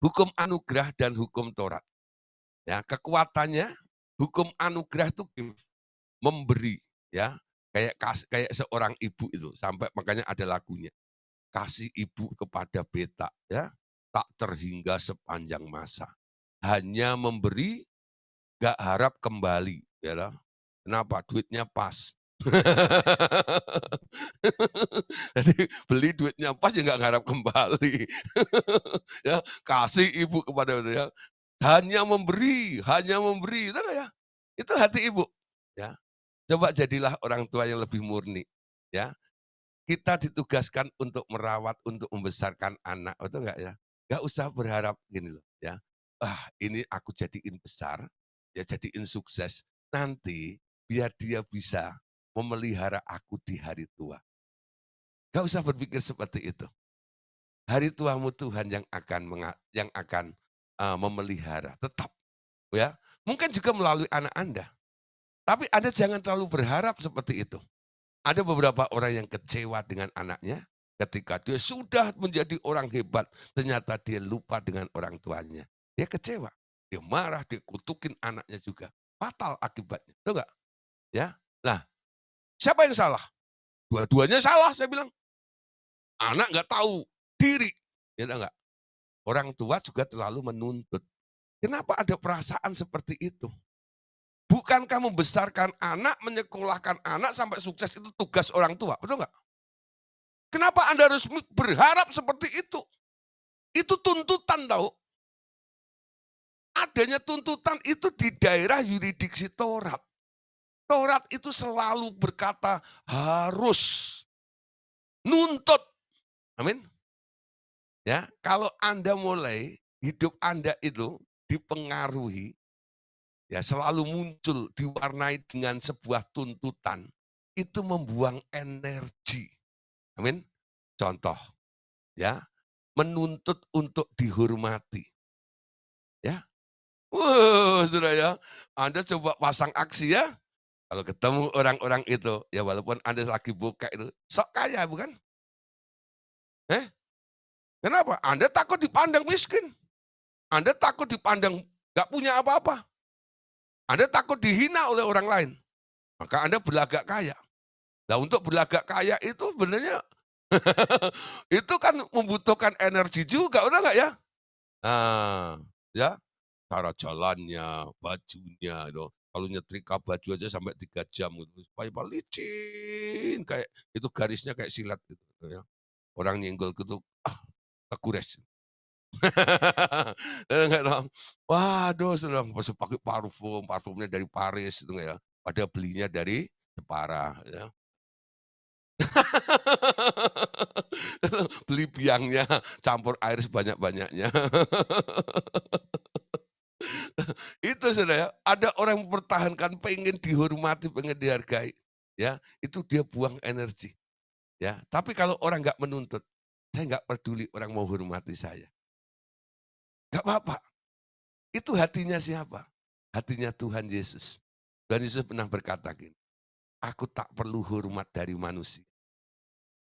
hukum anugerah dan hukum Taurat. Ya, kekuatannya hukum anugerah itu memberi, ya. Kayak seorang ibu itu, sampai makanya ada lagunya. Kasih ibu kepada beta, ya. Tak terhingga sepanjang masa. Hanya memberi, gak harap kembali, ya. Kenapa? Duitnya pas. Jadi beli duitnya pas ya nggak ngarap kembali. Ya, kasih ibu kepada dia. Hanya memberi, tahu nggak ya? Itu hati ibu. Ya, coba jadilah orang tua yang lebih murni. Ya, kita ditugaskan untuk merawat, untuk membesarkan anak, betul nggak ya? Nggak usah berharap gini loh, ya. Ah, ini aku jadiin besar, ya jadiin sukses. Nanti biar dia bisa memelihara aku di hari tua. Gak usah berpikir seperti itu. Hari tuamu Tuhan yang akan memelihara tetap, ya. Mungkin juga melalui anak Anda. Tapi Anda jangan terlalu berharap seperti itu. Ada beberapa orang yang kecewa dengan anaknya ketika dia sudah menjadi orang hebat, ternyata dia lupa dengan orang tuanya. Dia kecewa, dia marah, dia kutukin anaknya juga. Fatal akibatnya. Tahu nggak? Ya. Nah, siapa yang salah? Dua-duanya salah, saya bilang. Anak nggak tahu diri, ya enggak? Orang tua juga terlalu menuntut. Kenapa ada perasaan seperti itu? Bukankah membesarkan anak, menyekolahkan anak sampai sukses itu tugas orang tua, betul nggak? Kenapa Anda harus berharap seperti itu? Itu tuntutan tahu. adanya tuntutan itu di daerah yuridiksi Taurat. Taurat itu selalu berkata harus nuntut. Amin. Ya, kalau Anda mulai hidup Anda itu dipengaruhi, ya selalu muncul diwarnai dengan sebuah tuntutan, itu membuang energi. Amin. Contoh, ya, menuntut untuk dihormati. Ya. Saudara ya, Anda coba pasang aksi ya. Kalau ketemu orang-orang itu, ya walaupun Anda lagi buka itu, sok kaya bukan? Eh, kenapa? Anda takut dipandang miskin. Anda takut dipandang nggak punya apa-apa. Anda takut dihina oleh orang lain. Maka Anda berlagak kaya. Nah untuk berlagak kaya itu sebenarnya itu kan membutuhkan energi juga, udah nggak ya? Nah, ya cara jalannya, bajunya itu. Kalau nyetrika baju aja sampai 3 jam gitu, supaya licin kayak itu garisnya kayak silet gitu ya. Orang nyenggol gitu, ah, kegores. Enggak dong. Waduh senang pas pakai parfum, parfumnya dari Paris itu ya. Padahal belinya dari Jepara ya. Beli biangnya, campur air sebanyak-banyaknya. Itu Saudara ya, ada orang mempertahankan pengen dihormati, pengen dihargai, ya, itu dia buang energi, ya. Tapi kalau orang nggak menuntut, saya nggak peduli orang mau hormati saya, nggak apa-apa. Itu hatinya siapa? Hatinya Tuhan Yesus. Tuhan Yesus pernah berkata gini, "Aku tak perlu hormat dari manusia,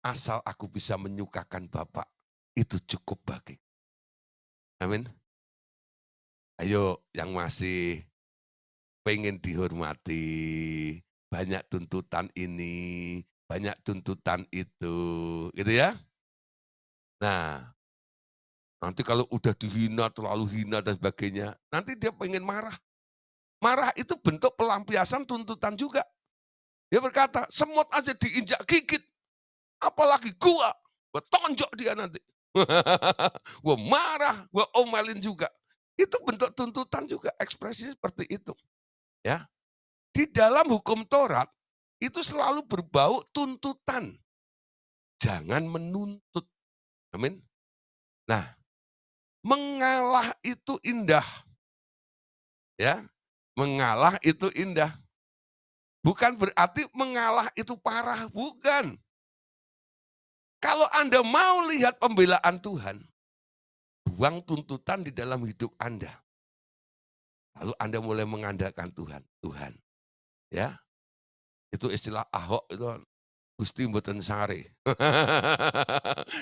asal aku bisa menyukakan Bapa, itu cukup bagi." Amin. Ayo yang masih pengen dihormati, banyak tuntutan ini, banyak tuntutan itu, gitu ya. Nah, nanti kalau udah dihina, terlalu hina dan sebagainya, nanti dia pengen marah. Marah itu bentuk pelampiasan tuntutan juga. Dia berkata, semut aja diinjak gigit, apalagi gua tonjok dia nanti. Gua marah, gua omelin juga. Itu bentuk tuntutan juga, ekspresinya seperti itu. Ya, di dalam hukum Taurat, itu selalu berbau tuntutan. Jangan menuntut. Amin. Nah, mengalah itu indah. Ya, mengalah itu indah. Bukan berarti mengalah itu parah, bukan. Kalau Anda mau lihat pembelaan Tuhan, buang tuntutan di dalam hidup Anda. Lalu Anda mulai mengandalkan Tuhan. Tuhan, ya, itu istilah Ahok itu Gusti mboten sare.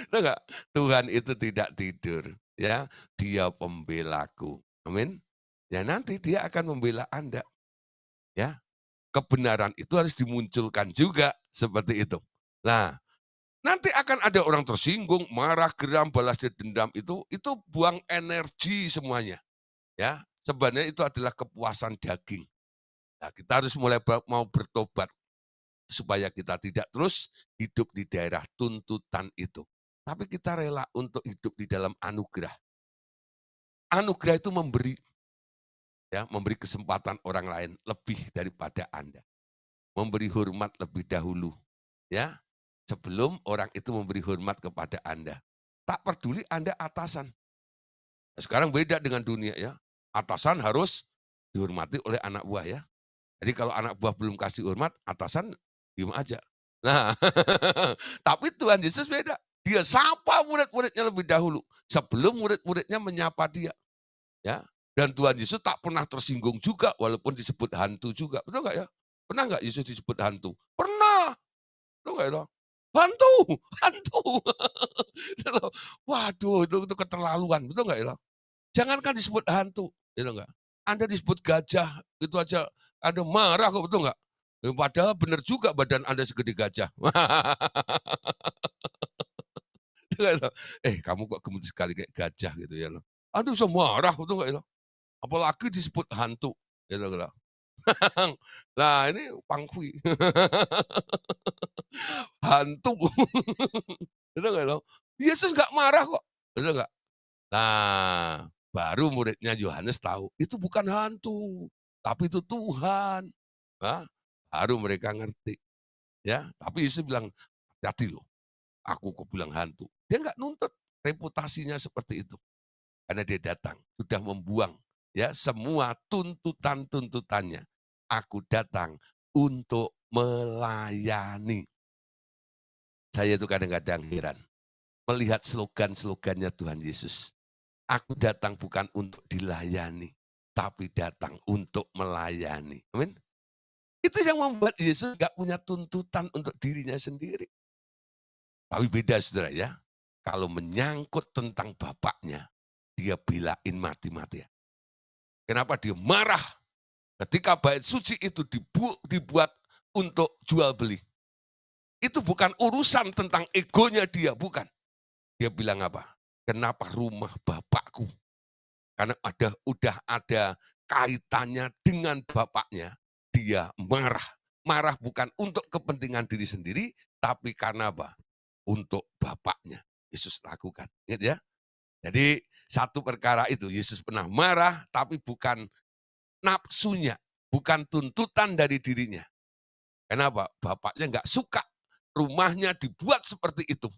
Tahu nggak? Tuhan itu tidak tidur, ya. Dia pembelaku. Amin. Ya nanti dia akan membela Anda, ya. Kebenaran itu harus dimunculkan juga seperti itu. Nah, nanti akan ada orang tersinggung, marah, geram, balas dendam itu buang energi semuanya, ya. Sebenarnya itu adalah kepuasan daging. Nah, kita harus mulai mau bertobat supaya kita tidak terus hidup di daerah tuntutan itu. Tapi kita rela untuk hidup di dalam anugerah. Anugerah itu memberi, ya, memberi kesempatan orang lain lebih daripada Anda. Memberi hormat lebih dahulu, ya. Sebelum orang itu memberi hormat kepada Anda. Tak peduli Anda atasan. Sekarang beda dengan dunia ya. Atasan harus dihormati oleh anak buah ya. Jadi kalau anak buah belum kasih hormat, atasan diem aja. Nah, tapi Tuhan Yesus beda. Dia sapa murid-muridnya lebih dahulu. Sebelum murid-muridnya menyapa dia. Ya. Dan Tuhan Yesus tak pernah tersinggung juga walaupun disebut hantu juga. Betul nggak ya? Pernah nggak Yesus disebut hantu? Pernah. Betul nggak ya? Hantu, hantu. Waduh, itu keterlaluan. Betul nggak ya? Jangankan disebut hantu, gitu nggak? Anda disebut gajah, itu aja Anda marah kok, betul nggak? Padahal benar juga badan Anda segede gajah. Kamu kok gemuk sekali kayak gajah gitu ya loh. Anda bisa marah, betul nggak ya? Apalagi disebut hantu, gitu loh. Nah ini pangfui. Hantu. Betul nggak loh? Yesus nggak marah kok, betul nggak? Nah, Baru muridnya Yohanes tahu, itu bukan hantu, tapi itu Tuhan. Hah, baru mereka ngerti, ya. Tapi Yesus bilang, "Hati-hati loh, aku kok bilang hantu." Dia nggak nuntut, reputasinya seperti itu. Karena dia datang, sudah membuang ya semua tuntutan-tuntutannya. Aku datang untuk melayani. Saya itu kadang-kadang heran melihat slogan-slogannya Tuhan Yesus. Aku datang bukan untuk dilayani, tapi datang untuk melayani. Amin. Itu yang membuat Yesus gak punya tuntutan untuk dirinya sendiri. Tapi beda saudara ya. Kalau menyangkut tentang Bapaknya, dia belain mati-matian. Kenapa dia marah ketika bait suci itu dibuat untuk jual beli. Itu bukan urusan tentang egonya dia, bukan. Dia bilang apa? Kenapa rumah Bapakku? Karena udah ada kaitannya dengan Bapaknya, dia marah. Marah bukan untuk kepentingan diri sendiri, tapi karena apa? Untuk Bapaknya. Yesus lakukan. Ingat ya? Jadi satu perkara itu, Yesus pernah marah, tapi bukan nafsunya, bukan tuntutan dari dirinya. Kenapa? Bapaknya nggak suka rumahnya dibuat seperti itu.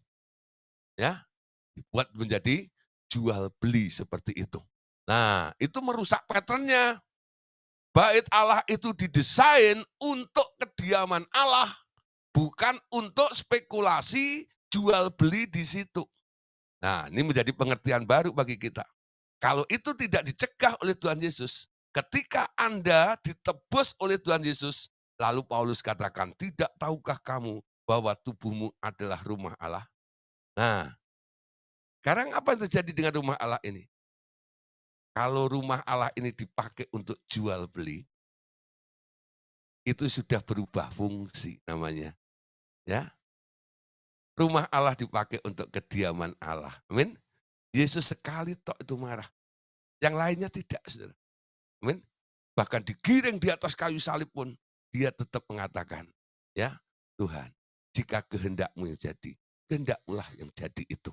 Ya, dibuat menjadi jual beli seperti itu. Nah, itu merusak patternnya. Bait Allah itu didesain untuk kediaman Allah, bukan untuk spekulasi jual beli di situ. Nah, ini menjadi pengertian baru bagi kita. Kalau itu tidak dicegah oleh Tuhan Yesus, ketika Anda ditebus oleh Tuhan Yesus, lalu Paulus katakan, tidak tahukah kamu bahwa tubuhmu adalah rumah Allah? Nah, sekarang apa yang terjadi dengan rumah Allah ini? Kalau rumah Allah ini dipakai untuk jual beli, itu sudah berubah fungsi namanya. Ya, rumah Allah dipakai untuk kediaman Allah. Amin. Yesus sekali tok itu marah. Yang lainnya tidak, saudara. Amin. Bahkan digiring di atas kayu salib pun, dia tetap mengatakan, ya Tuhan, jika kehendakmu yang jadi, kehendakmulah yang jadi itu.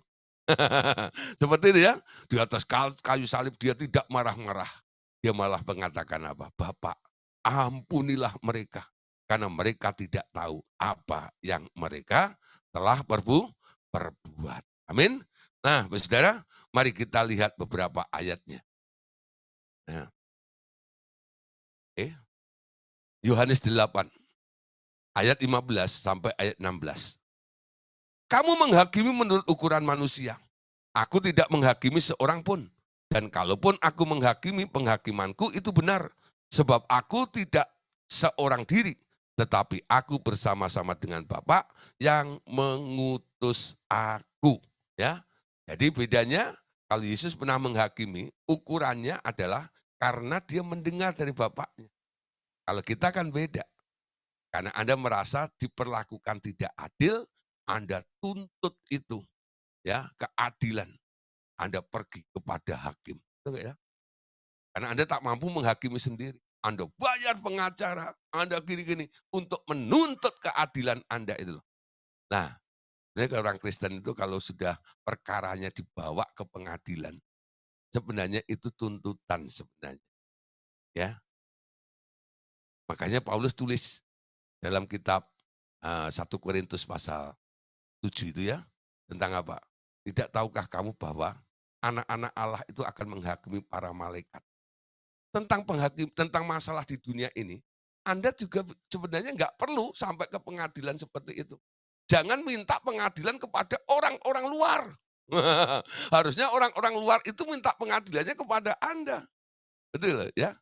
Seperti itu ya, di atas kayu salib dia tidak marah-marah. Dia malah mengatakan apa? Bapak, ampunilah mereka. Karena mereka tidak tahu apa yang mereka telah perbuat. Amin. Nah, saudara, mari kita lihat beberapa ayatnya. Nah, Yohanes 8, ayat 15 sampai ayat 16. Kamu menghakimi menurut ukuran manusia. Aku tidak menghakimi seorang pun. Dan kalaupun aku menghakimi, penghakimanku itu benar. Sebab aku tidak seorang diri. Tetapi aku bersama-sama dengan Bapa yang mengutus aku. Ya, jadi bedanya kalau Yesus pernah menghakimi, ukurannya adalah karena dia mendengar dari Bapaknya. Kalau kita kan beda. Karena Anda merasa diperlakukan tidak adil, Anda tuntut itu, ya, keadilan. Anda pergi kepada hakim. Betul ya? Karena Anda tak mampu menghakimi sendiri. Anda bayar pengacara, Anda gini-gini untuk menuntut keadilan Anda itu loh. Nah, ini orang Kristen itu kalau sudah perkaranya dibawa ke pengadilan, sebenarnya itu tuntutan sebenarnya. Ya, makanya Paulus tulis dalam kitab 1 Korintus pasal 7 itu ya, tentang apa? Tidak tahukah kamu bahwa anak-anak Allah itu akan menghakimi para malaikat? Tentang masalah di dunia ini, Anda juga sebenarnya nggak perlu sampai ke pengadilan seperti itu. Jangan minta pengadilan kepada orang-orang luar. Harusnya orang-orang luar itu minta pengadilannya kepada Anda. Betul ya?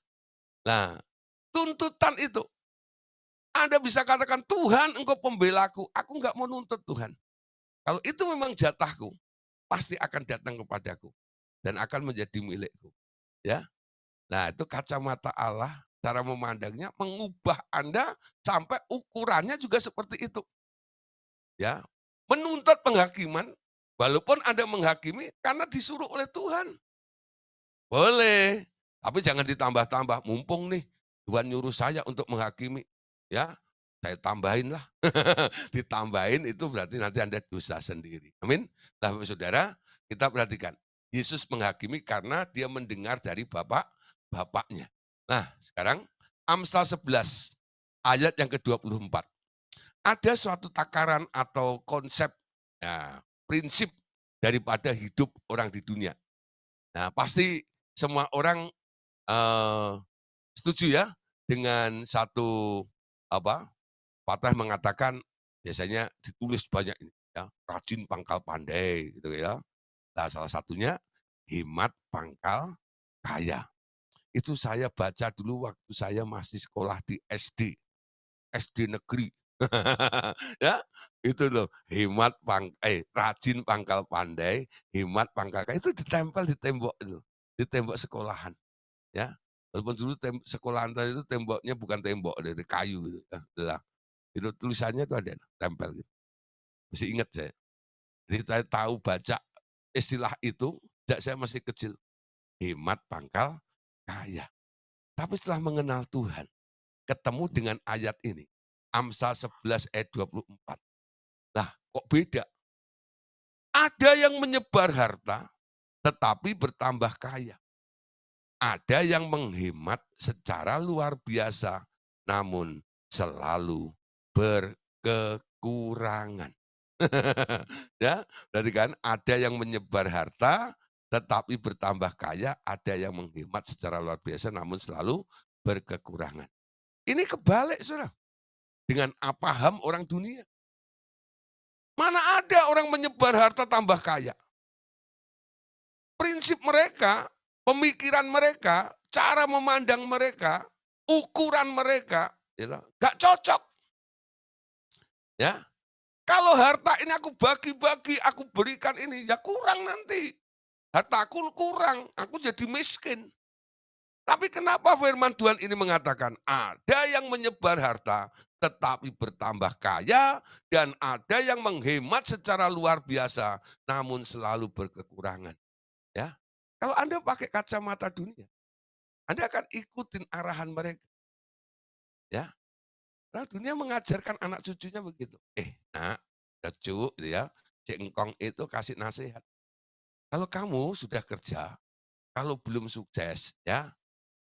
Nah, tuntutan itu. Anda bisa katakan, Tuhan engkau pembelaku, aku nggak mau nuntut Tuhan. Kalau itu memang jatahku, pasti akan datang kepadaku dan akan menjadi milikku. Ya, nah itu kacamata Allah, cara memandangnya mengubah Anda sampai ukurannya juga seperti itu. Ya, menuntut penghakiman, walaupun Anda menghakimi karena disuruh oleh Tuhan. Boleh, tapi jangan ditambah-tambah. Mumpung nih Tuhan nyuruh saya untuk menghakimi, ya saya tambahin lah. Ditambahin itu berarti nanti Anda dosa sendiri. Amin. Nah, Bapak Saudara, kita perhatikan. Yesus menghakimi karena dia mendengar dari bapaknya. Nah, sekarang Amsal 11 ayat yang ke-24. Ada suatu takaran atau konsep, ya, prinsip daripada hidup orang di dunia. Nah, pasti semua orang, eee, setuju ya dengan satu apa, patah mengatakan biasanya ditulis banyak ini ya, rajin pangkal pandai gitu ya. Nah, salah satunya hemat pangkal kaya. Itu saya baca dulu waktu saya masih sekolah di SD, SD negeri. Ya, itu loh, rajin pangkal pandai, hemat pangkal kaya, itu ditempel di tembok itu, di tembok sekolahan, ya. Walaupun dulu sekolahan saya itu temboknya bukan tembok, dari kayu gitu, ya. Itu tulisannya itu ada, tempel gitu, masih ingat saya. Jadi saya tahu baca istilah itu sejak saya masih kecil, hemat pangkal kaya. Tapi setelah mengenal Tuhan, ketemu dengan ayat ini, Amsal 11 ayat 24. Lah, kok beda? Ada yang menyebar harta, tetapi bertambah kaya. Ada yang menghemat secara luar biasa, namun selalu berkekurangan. Ya, berarti kan ada yang menyebar harta, tetapi bertambah kaya, ada yang menghemat secara luar biasa, namun selalu berkekurangan. Ini kebalik, Saudara, dengan paham orang dunia. Mana ada orang menyebar harta tambah kaya. Prinsip mereka, pemikiran mereka, cara memandang mereka, ukuran mereka, nggak cocok. Ya, kalau harta ini aku bagi-bagi, aku berikan ini, ya kurang nanti. Hartaku kurang, aku jadi miskin. Tapi kenapa firman Tuhan ini mengatakan, ada yang menyebar harta, tetapi bertambah kaya, dan ada yang menghemat secara luar biasa, namun selalu berkekurangan. Ya, kalau Anda pakai kacamata dunia, Anda akan ikutin arahan mereka. Ya, nah dunia mengajarkan anak cucunya begitu. Nak, cucu, gitu ya, Cik Engkong itu kasih nasihat. Kalau kamu sudah kerja, kalau belum sukses, ya,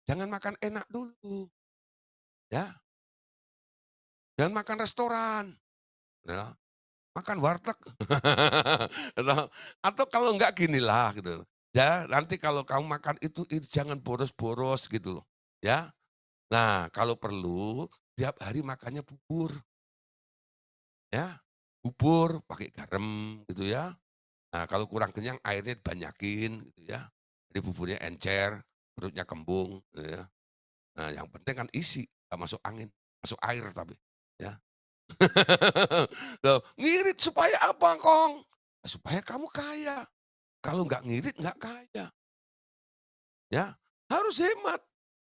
jangan makan enak dulu, ya. Jangan makan restoran, ya, makan warteg. Atau kalau enggak ginilah gitu, ya nanti kalau kamu makan itu jangan boros-boros gitu loh, ya. Nah, kalau perlu tiap hari makannya bubur, ya. Bubur pakai garam gitu ya. Nah, kalau kurang kenyang airnya dibanyakin gitu ya. Jadi buburnya encer, perutnya kembung gitu ya. Nah, yang penting kan isi, nggak masuk angin, masuk air tapi, ya. Loh, ngirit supaya apa, Kong? Supaya kamu kaya. Kalau nggak ngirit nggak kaya, ya. Harus hemat,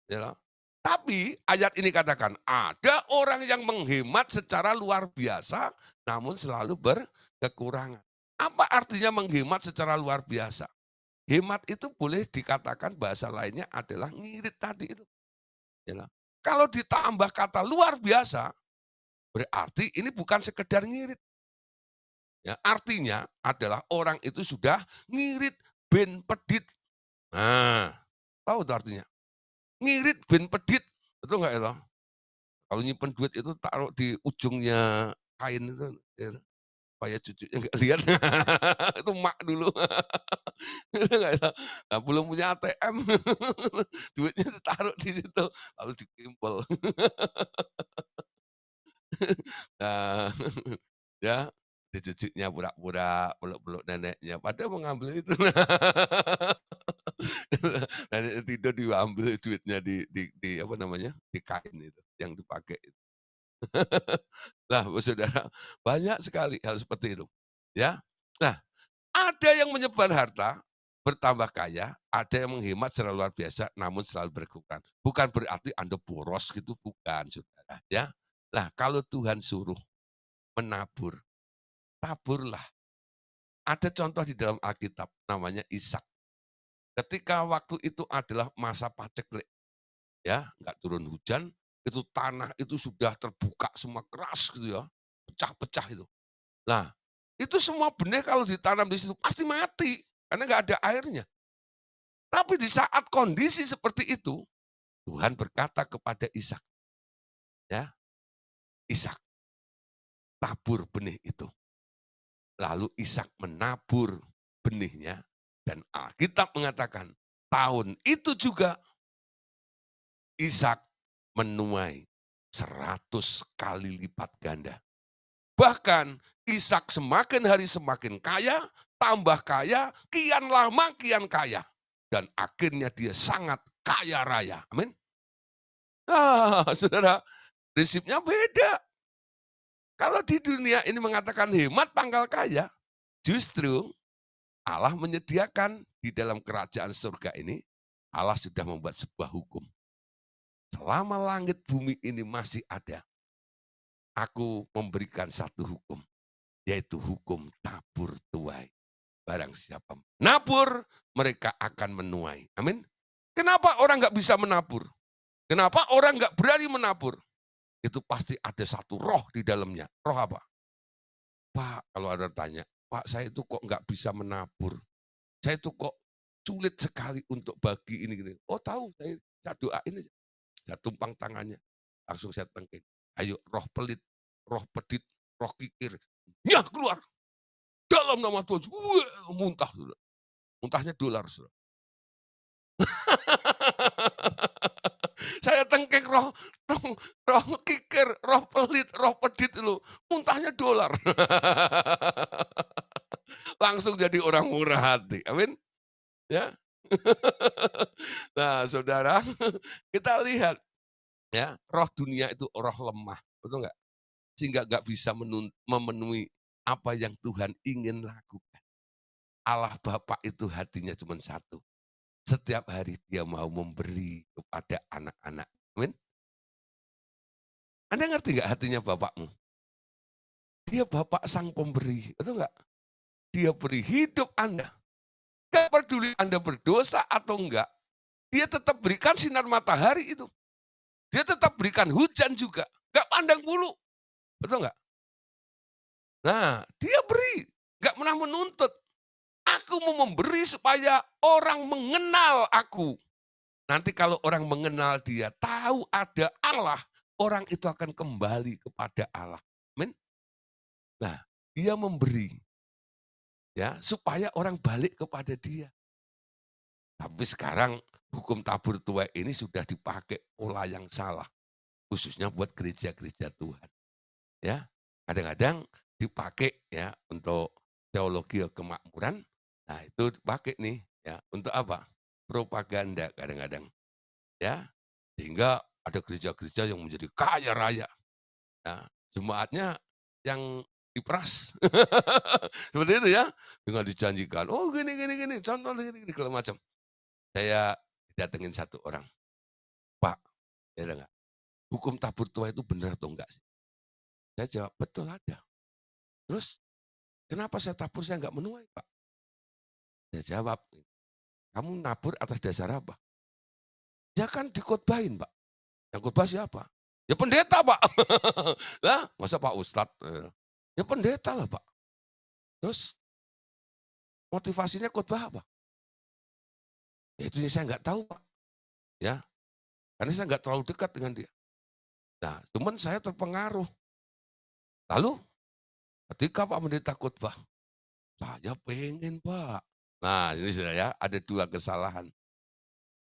ya. Tapi ayat ini katakan, ada orang yang menghemat secara luar biasa, namun selalu berkekurangan. Apa artinya menghemat secara luar biasa? Hemat itu boleh dikatakan bahasa lainnya adalah ngirit tadi itu. Ya. Kalau ditambah kata luar biasa, berarti ini bukan sekedar ngirit. Ya, artinya adalah orang itu sudah ngirit ben pedit. Nah, tahu itu artinya? Ngirit ben pedit, betul nggak itu? Kalau nyimpen duit itu taruh di ujungnya kain itu, ya, supaya cucunya nggak lihat. Itu mak dulu. Nggak itu. Nah, belum punya ATM, duitnya ditaruh di situ, lalu dikimpel. Nah, ya, si cucunya pura-pura peluk-peluk neneknya, padahal mau ngambil itu. Nenek tidur diambil duitnya di apa namanya, di kain itu yang dipakai. Nah, saudara, banyak sekali hal seperti itu, ya. Nah, ada yang menyebar harta, bertambah kaya, ada yang menghemat secara luar biasa, namun selalu berkurang. Bukan berarti Anda boros gitu, bukan, saudara, ya. Nah, kalau Tuhan suruh menabur, taburlah. Ada contoh di dalam Alkitab, namanya Ishak. Ketika waktu itu adalah masa paceklik, ya, nggak turun hujan, itu tanah itu sudah terbuka semua keras gitu ya, pecah-pecah itu. Nah, itu semua benih kalau ditanam di situ pasti mati. karena nggak ada airnya. Tapi di saat kondisi seperti itu, Tuhan berkata kepada Ishak, ya, Ishak, tabur benih itu. Lalu Ishak menabur benihnya dan Alkitab mengatakan tahun itu juga Ishak menuai 100 kali lipat ganda. Bahkan Ishak semakin hari semakin kaya, tambah kaya, kian lama kian kaya. Dan akhirnya dia sangat kaya raya. Amin. Nah, saudara, prinsipnya beda. Kalau di dunia ini mengatakan hemat pangkal kaya, justru Allah menyediakan di dalam kerajaan surga ini, Allah sudah membuat sebuah hukum. Selama langit bumi ini masih ada, aku memberikan satu hukum, yaitu hukum tabur tuai. Barang siapa menabur, mereka akan menuai. Amin. Kenapa orang nggak bisa menabur? Kenapa orang nggak berani menabur? Itu pasti ada satu roh di dalamnya. Roh apa? Pak, kalau ada tanya, Pak saya itu kok nggak bisa menabur? Saya itu kok sulit sekali untuk bagi ini gini. Oh tahu, saya doain aja. Saya tumpang tangannya. Langsung saya tengking. Ayo roh pelit, roh pedit, roh kikir. Nyah keluar. Dalam nama Tuhan. Muntah. Muntahnya dolar. Saya tengking roh, roh kikir, roh pelit, roh pedit lu. Muntahnya dolar. Langsung jadi orang murah hati. Amin. Ya. Nah, saudara, kita lihat ya, roh dunia itu roh lemah, betul nggak? Sehingga nggak bisa memenuhi apa yang Tuhan ingin lakukan. Allah Bapa itu hatinya cuma satu. Setiap hari dia mau memberi kepada anak-anak. Amin. Anda ngerti nggak hatinya Bapakmu? Dia Bapak sang pemberi, betul nggak? Dia beri hidup Anda. Gak peduli Anda berdosa atau enggak, dia tetap berikan sinar matahari itu. Dia tetap berikan hujan juga. Gak pandang bulu. Betul nggak? Nah, dia beri. Gak pernah menuntut. Aku mau memberi supaya orang mengenal aku. Nanti kalau orang mengenal dia, tahu ada Allah, orang itu akan kembali kepada Allah. Amin. Nah, dia memberi ya supaya orang balik kepada dia. Tapi sekarang hukum tabur tuai ini sudah dipakai pola yang salah, khususnya buat gereja-gereja Tuhan. Ya, kadang-kadang dipakai ya untuk teologi kemakmuran. Nah, itu dipakai nih ya untuk apa? Propaganda kadang-kadang. Ya, sehingga ada gereja-gereja yang menjadi kaya raya. Nah, jemaatnya yang diperas. Seperti itu ya. Dengan dijanjikan, oh gini gini gini, contoh gini gini segala macam. Saya datengin satu orang, "Pak, ya enggak, hukum tabur tuai itu benar atau enggak sih?" Saya jawab, "Betul ada." "Terus kenapa saya tabur saya enggak menuai, Pak?" Saya jawab, "Kamu nabur atas dasar apa?" "Ya kan dikhotbahin, Pak." "Yang khotbah siapa?" "Ya pendeta, Pak." Lah, masa Pak Ustadz? Ya pendeta lah, Pak. Terus motivasinya khotbah apa? Ya itu yang saya nggak tahu, Pak. Ya, karena saya nggak terlalu dekat dengan dia. Nah, cuman saya terpengaruh. Lalu ketika Pak Pendeta khotbah, saya pengen, Pak. Nah, ini sudah ya, ada dua kesalahan.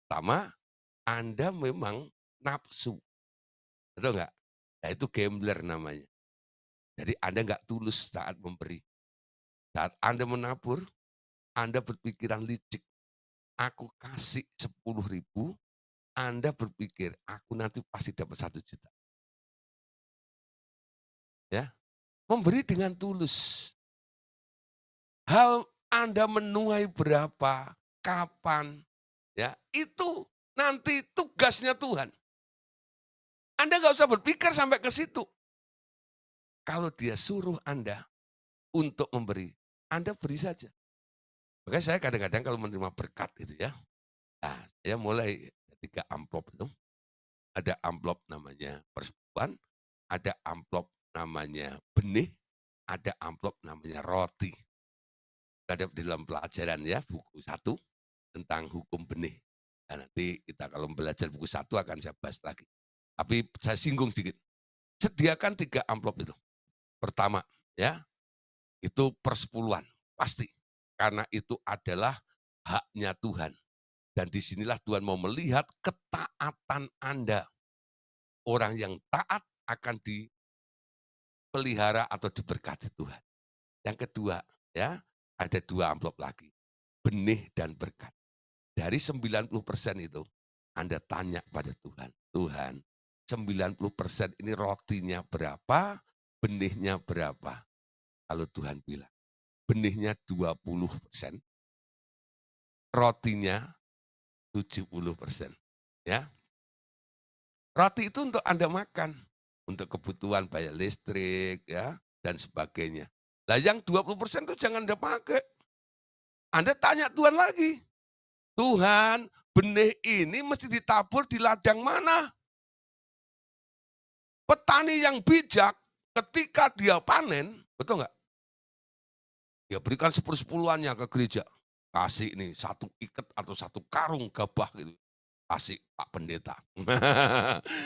Pertama, Anda memang nafsu, betul nggak? Nah, itu gambler namanya. Jadi Anda nggak tulus saat memberi. Saat Anda menabur, Anda berpikiran licik. Aku kasih 10.000, Anda berpikir, aku nanti pasti dapat 1 juta. Ya, memberi dengan tulus. Hal Anda menuai berapa, kapan, ya itu nanti tugasnya Tuhan. Anda nggak usah berpikir sampai ke situ. Kalau dia suruh Anda untuk memberi, Anda beri saja. Makanya saya kadang-kadang kalau menerima berkat itu ya, nah saya mulai ketika amplop itu, ada amplop namanya persekutuan, ada amplop namanya benih, ada amplop namanya roti. ada di dalam pelajaran ya, buku satu tentang hukum benih. Nah, nanti kita kalau belajar buku satu akan saya bahas lagi. Tapi saya singgung sedikit. Sediakan 3 amplop itu. Pertama, ya, itu persepuluhan, pasti. Karena itu adalah haknya Tuhan. Dan disinilah Tuhan mau melihat ketaatan Anda. Orang yang taat akan dipelihara atau diberkati Tuhan. Yang kedua, ya, ada 2 amplop lagi. Benih dan berkat. Dari 90% itu, Anda tanya pada Tuhan, Tuhan, 90% ini rotinya berapa, benihnya berapa? Kalau Tuhan bilang, benihnya 20%, rotinya 70%. Ya, roti itu untuk Anda makan, untuk kebutuhan bayar listrik, ya, dan sebagainya. Lah yang 20% itu jangan Anda pakai. Anda tanya Tuhan lagi, Tuhan, benih ini mesti ditabur di ladang mana? Petani yang bijak ketika dia panen, betul nggak? Dia berikan sepersepuluhannya ke gereja. Kasih ini satu ikat atau satu karung gabah gitu. Kasih Pak Pendeta.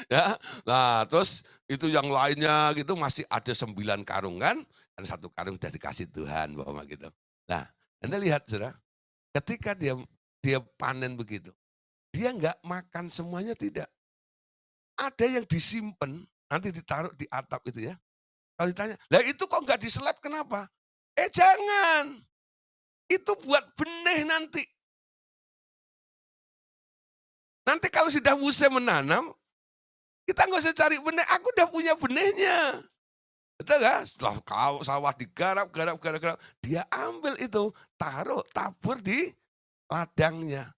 Ya, nah terus itu yang lainnya gitu masih ada 9 karung kan. Dan satu karung udah dikasih Tuhan Bapak gitu. Nah, Anda lihat saudara, ketika dia dia panen begitu, dia nggak makan semuanya tidak. Ada yang disimpan, nanti ditaruh di atap itu ya. Kalau ditanya, "Lah itu kok nggak diseleb kenapa?" Jangan, itu buat benih nanti. Nanti kalau sudah musim menanam, kita nggak usah cari benih, aku udah punya benihnya. Betul nggak? Setelah sawah digarap, garap, dia ambil itu, taruh, tabur di ladangnya.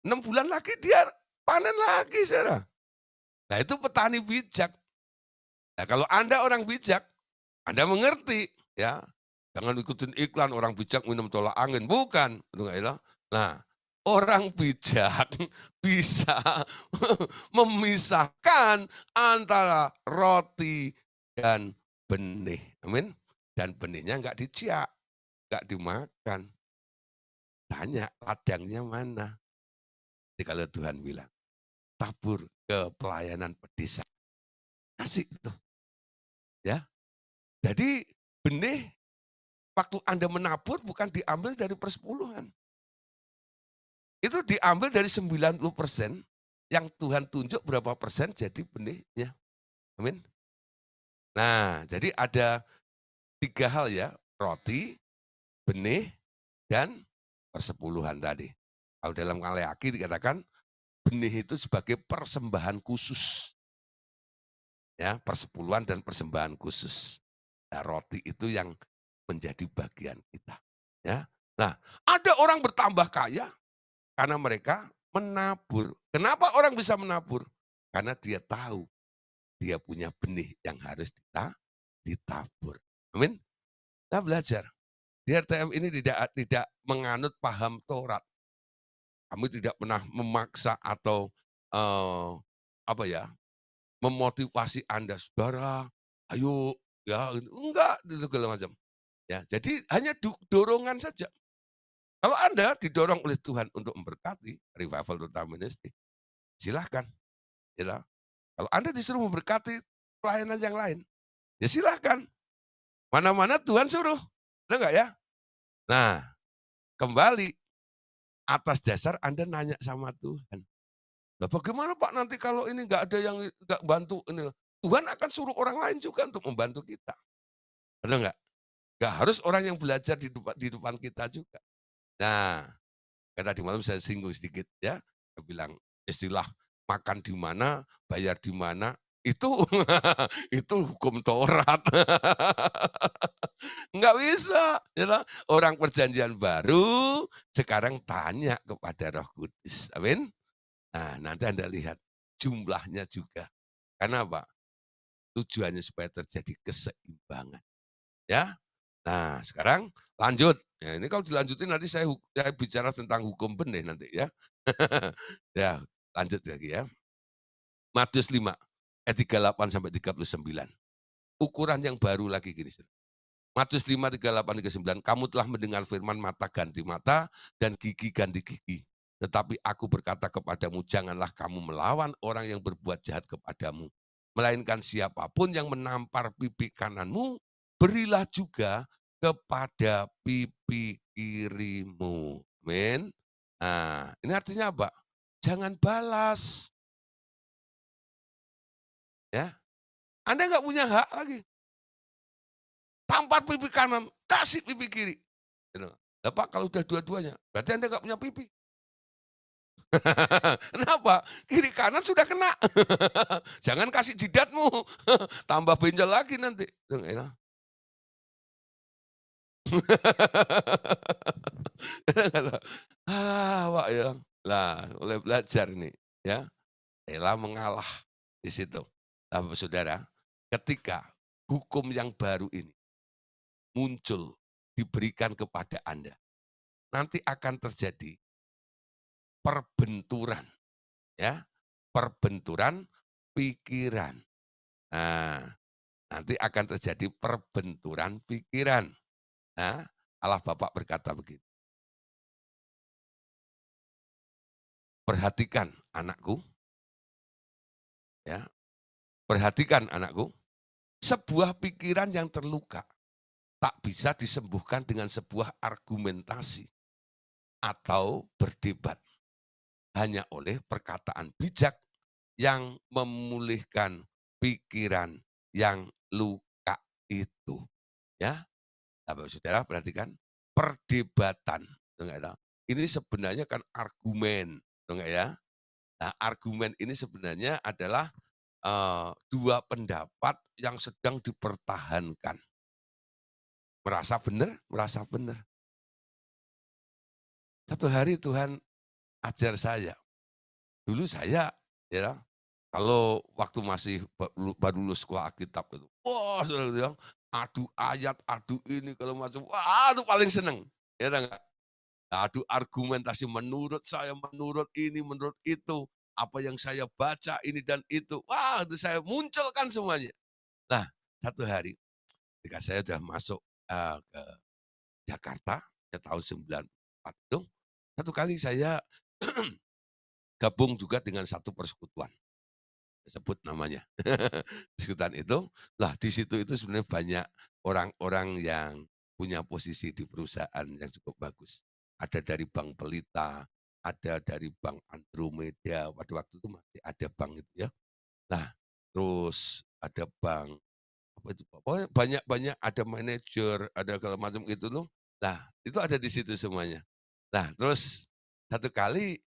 6 bulan lagi dia panen lagi, saudara. Nah itu petani bijak. Nah kalau Anda orang bijak, Anda mengerti, ya. Jangan ikutin iklan orang bijak minum tolak angin, bukan. Nah, orang bijak bisa memisahkan antara roti dan benih. Amin. Dan benihnya enggak diciak, enggak dimakan. Tanya ladangnya mana. Jadi kalau Tuhan bilang, tabur ke pelayanan pedesaan. Kasih itu. Ya. Jadi benih waktu Anda menabur bukan diambil dari persepuluhan. Itu diambil dari 90% yang Tuhan tunjuk berapa persen jadi benihnya. Amin. Nah, jadi ada 3 hal ya, roti, benih, dan persepuluhan tadi. Kalau dalam Kaleaki dikatakan benih itu sebagai persembahan khusus. Ya, persepuluhan dan persembahan khusus. Nah, roti itu yang menjadi bagian kita. Ya. Nah, ada orang bertambah kaya karena mereka menabur. Kenapa orang bisa menabur? Karena dia tahu dia punya benih yang harus ditabur. Amin. Kita belajar. Di RTM ini tidak menganut paham Taurat. Kami tidak pernah memaksa atau apa ya, memotivasi Anda, saudara, ayo ya, enggak, gitu segala macam. Ya, jadi hanya dorongan saja. Kalau Anda didorong oleh Tuhan untuk memberkati revival total ministry, silahkan. Ya. Kalau Anda disuruh memberkati pelayanan yang lain, ya silahkan. Mana-mana Tuhan suruh. Benar nggak ya? Nah, kembali atas dasar Anda nanya sama Tuhan. Nah, bagaimana Pak nanti kalau ini nggak ada yang nggak bantu ini? Tuhan akan suruh orang lain juga untuk membantu kita. Benar nggak? Nggak harus orang yang belajar di depan kita juga. Nah, kayak tadi malam saya singgung sedikit ya. Saya bilang istilah makan di mana, bayar di mana, itu itu hukum Taurat. Nggak bisa, ya toh. Orang perjanjian baru sekarang tanya kepada Roh Kudus. Amin. Nah, nanti Anda lihat jumlahnya juga. Karena apa? Tujuannya supaya terjadi keseimbangan. Ya. Nah, sekarang lanjut. Ya, ini kalau dilanjutin nanti saya bicara tentang hukum benih nanti ya. Ya, lanjut lagi ya. Matius 5 ayat 38 sampai 39. Ukuran yang baru lagi gini. Matius 5:38-39, kamu telah mendengar firman mata ganti mata dan gigi ganti gigi. Tetapi aku berkata kepadamu, janganlah kamu melawan orang yang berbuat jahat kepadamu. Melainkan siapapun yang menampar pipi kananmu, berilah juga kepada pipi kirimu. Amin. Nah, ini artinya apa? Jangan balas. Ya, Anda nggak punya hak lagi. Tampar pipi kanan, kasih pipi kiri. Gitu. Lah Pak kalau udah dua-duanya, berarti Anda nggak punya pipi. Kenapa? Kiri kanan sudah kena. Jangan kasih jidatmu, tambah benjol lagi nanti. Ya. Pak ya. Lah, mulai belajar nih ya, rela mengalah di situ. Nah, Saudara, ketika hukum yang baru ini muncul, diberikan kepada Anda, nanti akan terjadi perbenturan, ya, perbenturan pikiran. Nah, nanti akan terjadi perbenturan pikiran. Nah, Allah Bapa berkata begini, perhatikan anakku, ya, perhatikan anakku, sebuah pikiran yang terluka tak bisa disembuhkan dengan sebuah argumentasi atau berdebat, hanya oleh perkataan bijak yang memulihkan pikiran yang luka itu. Ya, Bapak Saudara perhatikan, perdebatan, tuh nggak tahu. Ini sebenarnya kan argumen, tuh nggak ya? Nah, argumen ini sebenarnya adalah dua pendapat yang sedang dipertahankan. Merasa benar, merasa benar. Satu hari Tuhan ajar saya. Dulu saya, ya, kalau waktu masih baru lulus sekolah Alkitab itu, wah saudara bilang, adu ayat, adu ini kalau macam, wah itu paling seneng. Ya enggak? Adu argumentasi menurut saya, menurut ini, menurut itu. Apa yang saya baca ini dan itu. Wah itu saya munculkan semuanya. Nah satu hari ketika saya sudah masuk ke Jakarta, ya tahun 94 itu, satu kali saya gabung juga dengan satu persekutuan. Sebut namanya. Persekutuan itu, lah di situ itu sebenarnya banyak orang-orang yang punya posisi di perusahaan yang cukup bagus. Ada dari Bank Pelita, ada dari Bank Andromeda, pada waktu itu masih ada bank itu ya. Nah, terus ada bank, apa itu, pokoknya banyak-banyak, ada manajer, ada segala macam itu loh. Nah, itu ada di situ semuanya. Nah, terus satu kali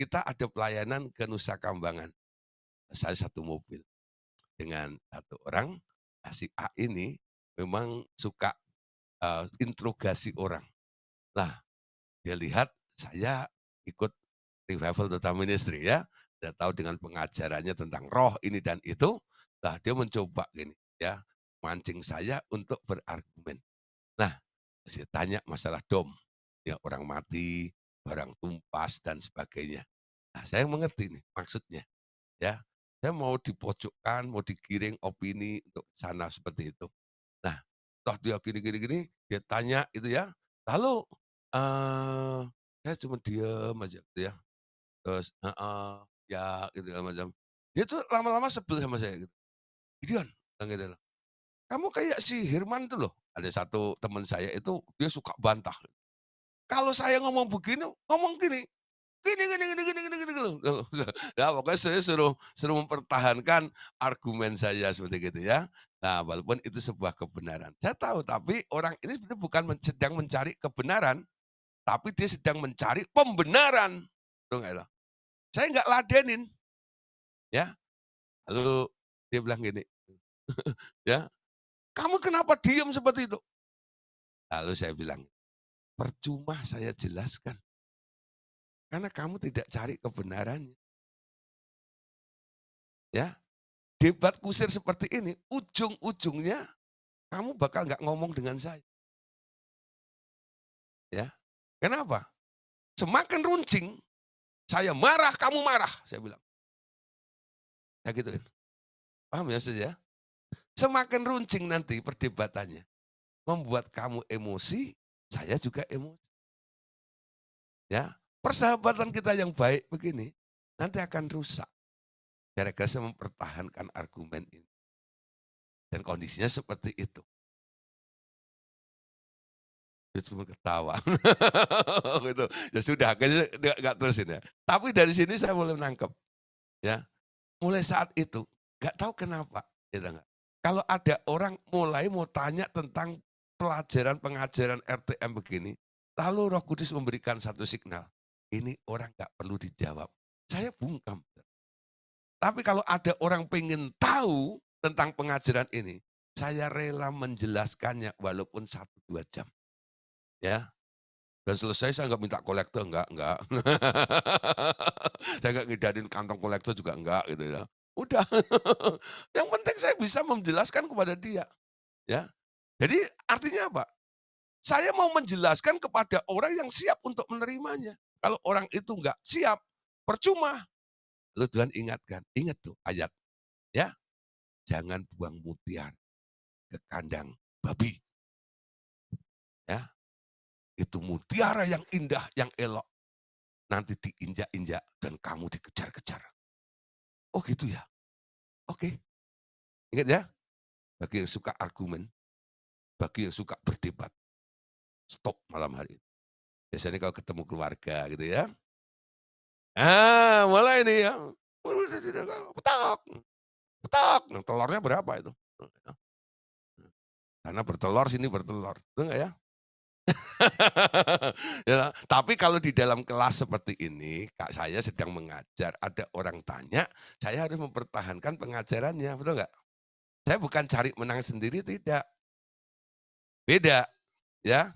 kita ada pelayanan ke Nusa Kambangan. Saya satu mobil dengan satu orang, nah si A ini memang suka, interogasi orang. Nah, dia lihat saya ikut Revival Total Ministry ya, dia tahu dengan pengajarannya tentang roh ini dan itu, nah dia mencoba gini ya, mancing saya untuk berargumen. Nah, saya tanya masalah dom, ya orang mati, barang tumpas dan sebagainya. Nah, saya mengerti nih maksudnya. Ya, saya mau dipojokkan, mau digiring opini untuk sana seperti itu. Nah, toh dia gini, dia tanya itu ya, lalu, saya cuma diem aja gitu ya, terus heeh, ya gitu segala macam. Dia tuh lama-lama sebel sama saya gitu, "Gideon," bilang gitu loh, "kamu kayak si Herman tuh loh." Ada satu teman saya itu dia suka bantah, "Kalau saya ngomong begini, ngomong gini, gini. Ya pokoknya saya suruh suruh mempertahankan argumen saya seperti gitu ya. Nah walaupun itu sebuah kebenaran. Saya tahu tapi orang ini sebenarnya bukan sedang mencari kebenaran, tapi dia sedang mencari pembenaran. Tuh nggak lo? Saya nggak ladenin ya. Lalu dia bilang gini, ya, "Kamu kenapa diem seperti itu?" Lalu saya bilang, "Percuma saya jelaskan, karena kamu tidak cari kebenarannya." Ya, debat kusir seperti ini, ujung-ujungnya kamu bakal nggak ngomong dengan saya, ya. Kenapa? Semakin runcing, saya marah, kamu marah, saya bilang. Ya gituin. Paham ya Saudara? Semakin runcing nanti perdebatannya. membuat kamu emosi, saya juga emosi. Ya, persahabatan kita yang baik begini nanti akan rusak gara-gara saya mempertahankan argumen ini. Dan kondisinya seperti itu. Dia cuma ketawa. Gitu. Ya sudah, kayaknya nggak terusin ya. Tapi dari sini saya mulai menangkap, ya. Mulai saat itu, nggak tahu kenapa, gitu nggak. Kalau ada orang mulai mau tanya tentang pelajaran pengajaran RTM begini, lalu Roh Kudus memberikan satu signal, ini orang nggak perlu dijawab. Saya bungkam. Tapi kalau ada orang pengen tahu tentang pengajaran ini, saya rela menjelaskannya walaupun 1-2 jam. Ya, dan selesai saya nggak minta kolektor, enggak. Saya nggak ngedarin kantong kolektor juga enggak gitu ya. Udah, yang penting saya bisa menjelaskan kepada dia, ya. Jadi artinya apa? Saya mau menjelaskan kepada orang yang siap untuk menerimanya. Kalau orang itu enggak siap, percuma. Lalu Tuhan ingatkan, ingat tuh ayat, ya, jangan buang mutiara ke kandang babi, ya. Itu mutiara yang indah, yang elok. Nanti diinjak-injak dan kamu dikejar-kejar. Oh gitu ya? Oke. Ingat ya, bagi yang suka argumen, bagi yang suka berdebat, stop malam hari ini. Biasanya kalau ketemu keluarga gitu ya. Mulai nih ya. Petak, petak. Nah, telurnya berapa itu? Sana bertelur, sini bertelur. Betul nggak ya? Ya, tapi kalau di dalam kelas seperti ini, Kak saya sedang mengajar, ada orang tanya, saya harus mempertahankan pengajarannya, betul nggak? Saya bukan cari menang sendiri, tidak. Beda, ya.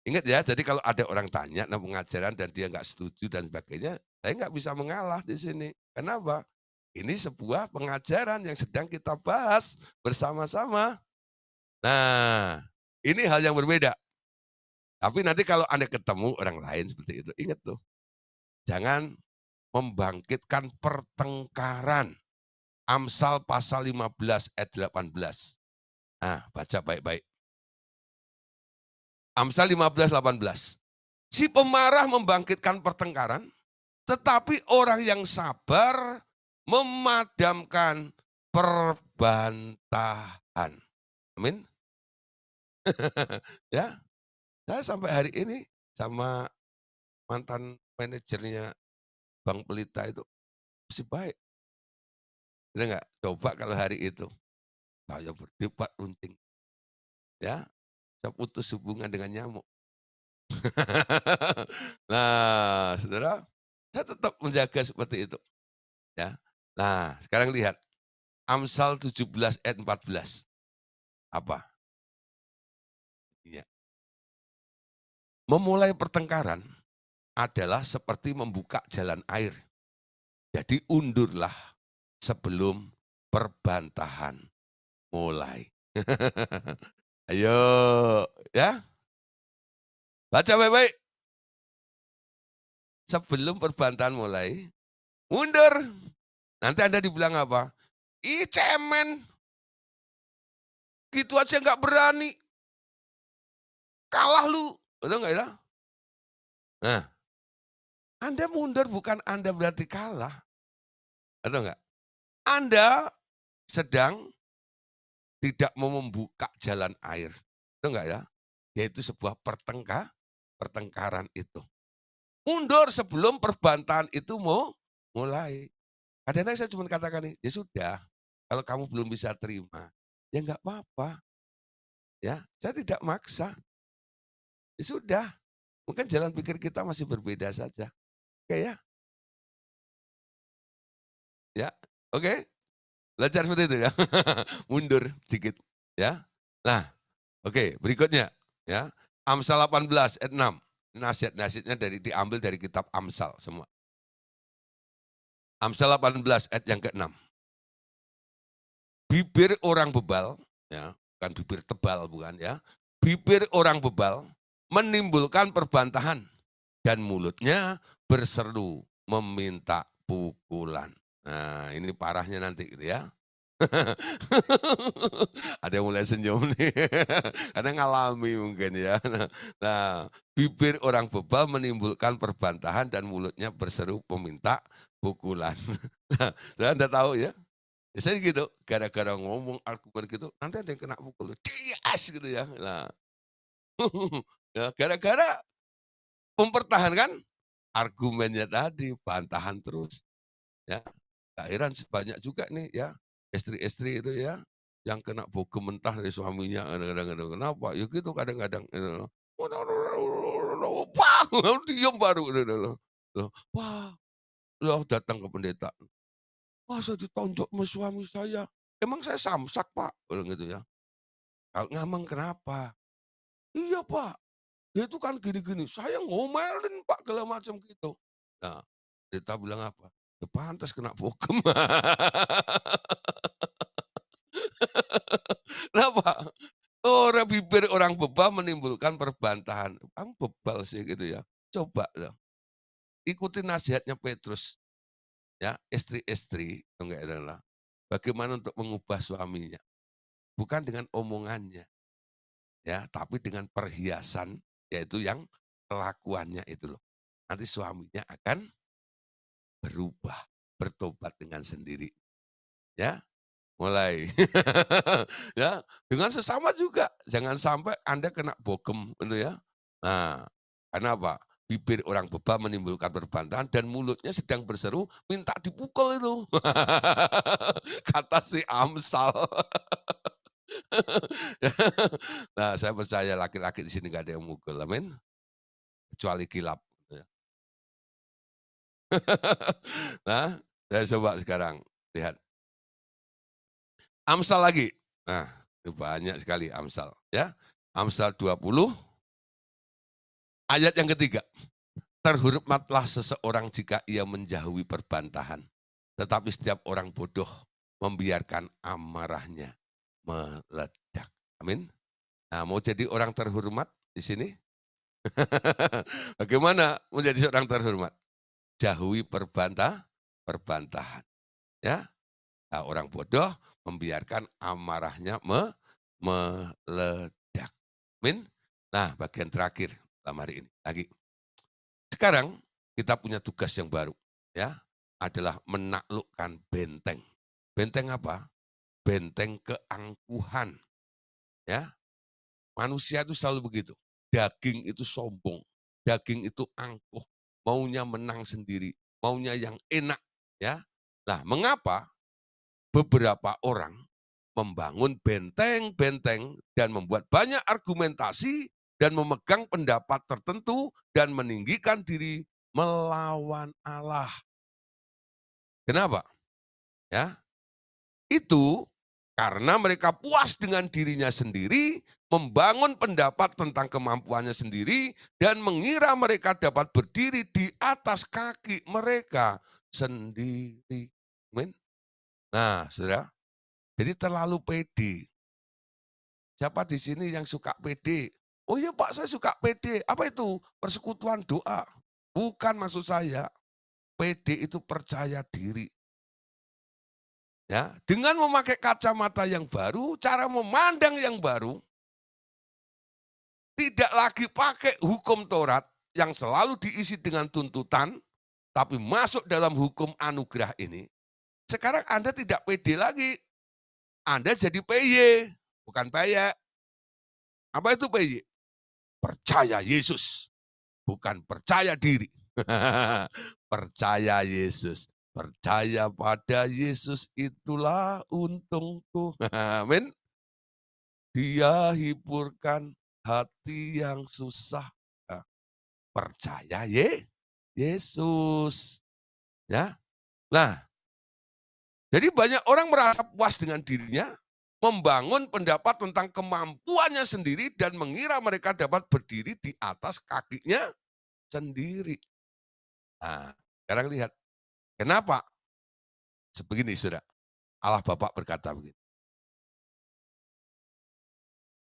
Ingat ya, jadi kalau ada orang tanya tentang pengajaran dan dia nggak setuju dan sebagainya, saya nggak bisa mengalah di sini. Kenapa? Ini sebuah pengajaran yang sedang kita bahas bersama-sama. Nah, ini hal yang berbeda. Tapi nanti kalau Anda ketemu orang lain seperti itu, ingat tuh, jangan membangkitkan pertengkaran. Amsal pasal 15 ayat 18. Nah, baca baik-baik. Amsal 15:18. Si pemarah membangkitkan pertengkaran, tetapi orang yang sabar memadamkan perbantahan. Amin. Ya, saya sampai hari ini sama mantan manajernya Bank Pelita itu masih baik. Bener nggak? Coba kalau hari itu saya berdebat runting, ya, saya putus hubungan dengan nyamuk. Nah, saudara, saya tetap menjaga seperti itu. Ya. Nah, sekarang lihat Amsal 17 ayat 14. Apa? Ya. Memulai pertengkaran adalah seperti membuka jalan air. Jadi undurlah sebelum perbantahan mulai. Ayo, ya. Baca baik-baik. Sebelum perbantahan mulai, mundur. Nanti Anda dibilang apa? Ih cemen, gitu aja nggak berani, kalah lu. Betul nggak ya? Nah, Anda mundur bukan Anda berarti kalah. Betul nggak? Anda sedang tidak mau membuka jalan air. Betul nggak ya? Yaitu sebuah pertengkaran itu. Mundur sebelum perbantahan itu mau mulai. Kadang-kadang saya cuma katakan nih, ya sudah, kalau kamu belum bisa terima, ya nggak apa-apa. Ya, saya tidak maksa. Ya sudah, mungkin jalan pikir kita masih berbeda saja. Oke ya, ya, oke. Belajar seperti itu ya. Mundur sedikit, ya. Nah, oke, berikutnya ya. Amsal 18 ayat 6. Nasihat-nasihatnya diambil dari kitab Amsal semua. Amsal 18 ayat yang ke-6. Bibir orang bebal, ya, bukan bibir tebal bukan ya. Bibir orang bebal menimbulkan perbantahan dan mulutnya berseru meminta pukulan. Nah, ini parahnya nanti gitu ya. Ada yang mulai senyum nih, karena ngalami mungkin ya. Nah, bibir orang bebal menimbulkan perbantahan dan mulutnya berseru meminta pukulan. Nah, Anda tahu ya, biasanya gitu, gara-gara ngomong argumen gitu, nanti ada yang kena pukul, "Cias!" gitu ya. Nah, ya gara-gara mempertahankan argumennya tadi, bantahan terus, ya. Gak heran banyak juga nih ya, istri-istri itu ya, yang kena bogem mentah dari suaminya kadang-kadang gitu. Kenapa? Ya gitu kadang-kadang gitu loh. Wah, diem baru gitu loh. Loh, wah, loh datang ke pendeta, "Masa ditonjok sama suami saya? Emang saya samsak, Pak?" Bilang gitu ya. "Kalau ngomong kenapa?" "Iya, Pak, dia itu kan gini-gini." "Saya ngomelin, Pak," segala macam gitu. Nah, pendeta bilang apa? "Ya pantas kena bogem." Kenapa? Orang bibir orang bebal menimbulkan perbantahan. Kamu bebal sih gitu ya. Coba loh, ikuti nasihatnya Petrus ya, istri-istri enggak adalah bagaimana untuk mengubah suaminya. Bukan dengan omongannya ya, tapi dengan perhiasan yaitu yang kelakuannya itu loh. Nanti suaminya akan berubah, bertobat dengan sendiri ya. Mulai. Ya, dengan sesama juga, jangan sampai Anda kena bogem gitu ya. Nah, karena apa? Bibir orang bebal menimbulkan perbantahan dan mulutnya sedang berseru minta dipukul itu. Kata si Amsal. Nah, saya percaya laki-laki di sini nggak ada yang mukul, amin. Kecuali kilap. Gitu ya. Nah, saya coba sekarang lihat Amsal lagi. Nah, ini banyak sekali Amsal ya. Amsal 20 ayat yang ketiga. Terhormatlah seseorang jika ia menjauhi perbantahan, tetapi setiap orang bodoh membiarkan amarahnya meledak. Amin. Nah, mau jadi orang terhormat di sini? Bagaimana menjadi seorang terhormat? Jauhi perbantahan. Ya, nah, orang bodoh membiarkan amarahnya meledak. Amin. Nah, bagian terakhir dalam hari ini lagi. Sekarang kita punya tugas yang baru, ya, adalah menaklukkan benteng. Benteng apa? Benteng keangkuhan, ya. Manusia itu selalu begitu. Daging itu sombong, daging itu angkuh, maunya menang sendiri, maunya yang enak, ya. Nah, mengapa beberapa orang membangun benteng-benteng dan membuat banyak argumentasi dan memegang pendapat tertentu dan meninggikan diri melawan Allah. Kenapa? Ya, itu karena mereka puas dengan dirinya sendiri, membangun pendapat tentang kemampuannya sendiri, dan mengira mereka dapat berdiri di atas kaki mereka sendiri. Amin. Nah, saudara, jadi terlalu pede. Siapa di sini yang suka pede? Oh iya Pak, saya suka pede. Apa itu? Persekutuan doa. Bukan maksud saya. Pede itu percaya diri. Ya, dengan memakai kacamata yang baru, cara memandang yang baru, tidak lagi pakai hukum Taurat yang selalu diisi dengan tuntutan, tapi masuk dalam hukum anugerah ini. Sekarang Anda tidak pede lagi, Anda jadi PY, bukan peyek. Apa itu PY? Percaya Yesus. Bukan percaya diri. Percaya Yesus. Percaya pada Yesus itulah untungku. Amin. Dia hiburkan hati yang susah. Nah, percaya Yesus. Ya. Nah, jadi banyak orang merasa puas dengan dirinya, membangun pendapat tentang kemampuannya sendiri dan mengira mereka dapat berdiri di atas kakinya sendiri. Nah, sekarang lihat, kenapa sebegini Saudara? Allah Bapa berkata begini.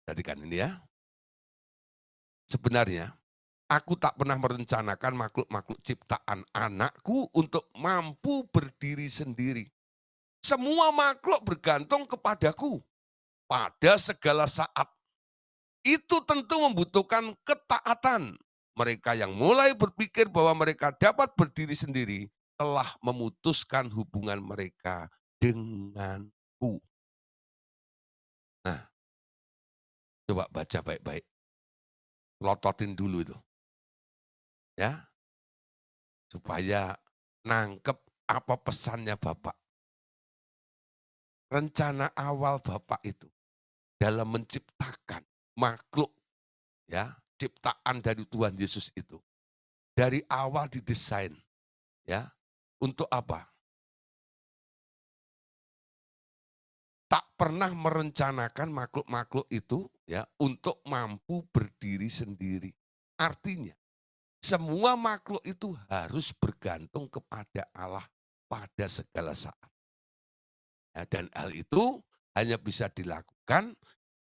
Perhatikan ini ya. Sebenarnya aku tak pernah merencanakan makhluk-makhluk ciptaan anakku untuk mampu berdiri sendiri. Semua makhluk bergantung kepadaku pada segala saat. Itu tentu membutuhkan ketaatan. Mereka yang mulai berpikir bahwa mereka dapat berdiri sendiri telah memutuskan hubungan mereka denganku. Nah, coba baca baik-baik. Lototin dulu itu. Ya, supaya nangkep apa pesannya Bapak. Rencana awal Bapak itu dalam menciptakan makhluk, ya, ciptaan dari Tuhan Yesus itu. Dari awal didesain, ya, untuk apa? Tak pernah merencanakan makhluk-makhluk itu, ya, untuk mampu berdiri sendiri. Artinya, semua makhluk itu harus bergantung kepada Allah pada segala saat. Ya, dan hal itu hanya bisa dilakukan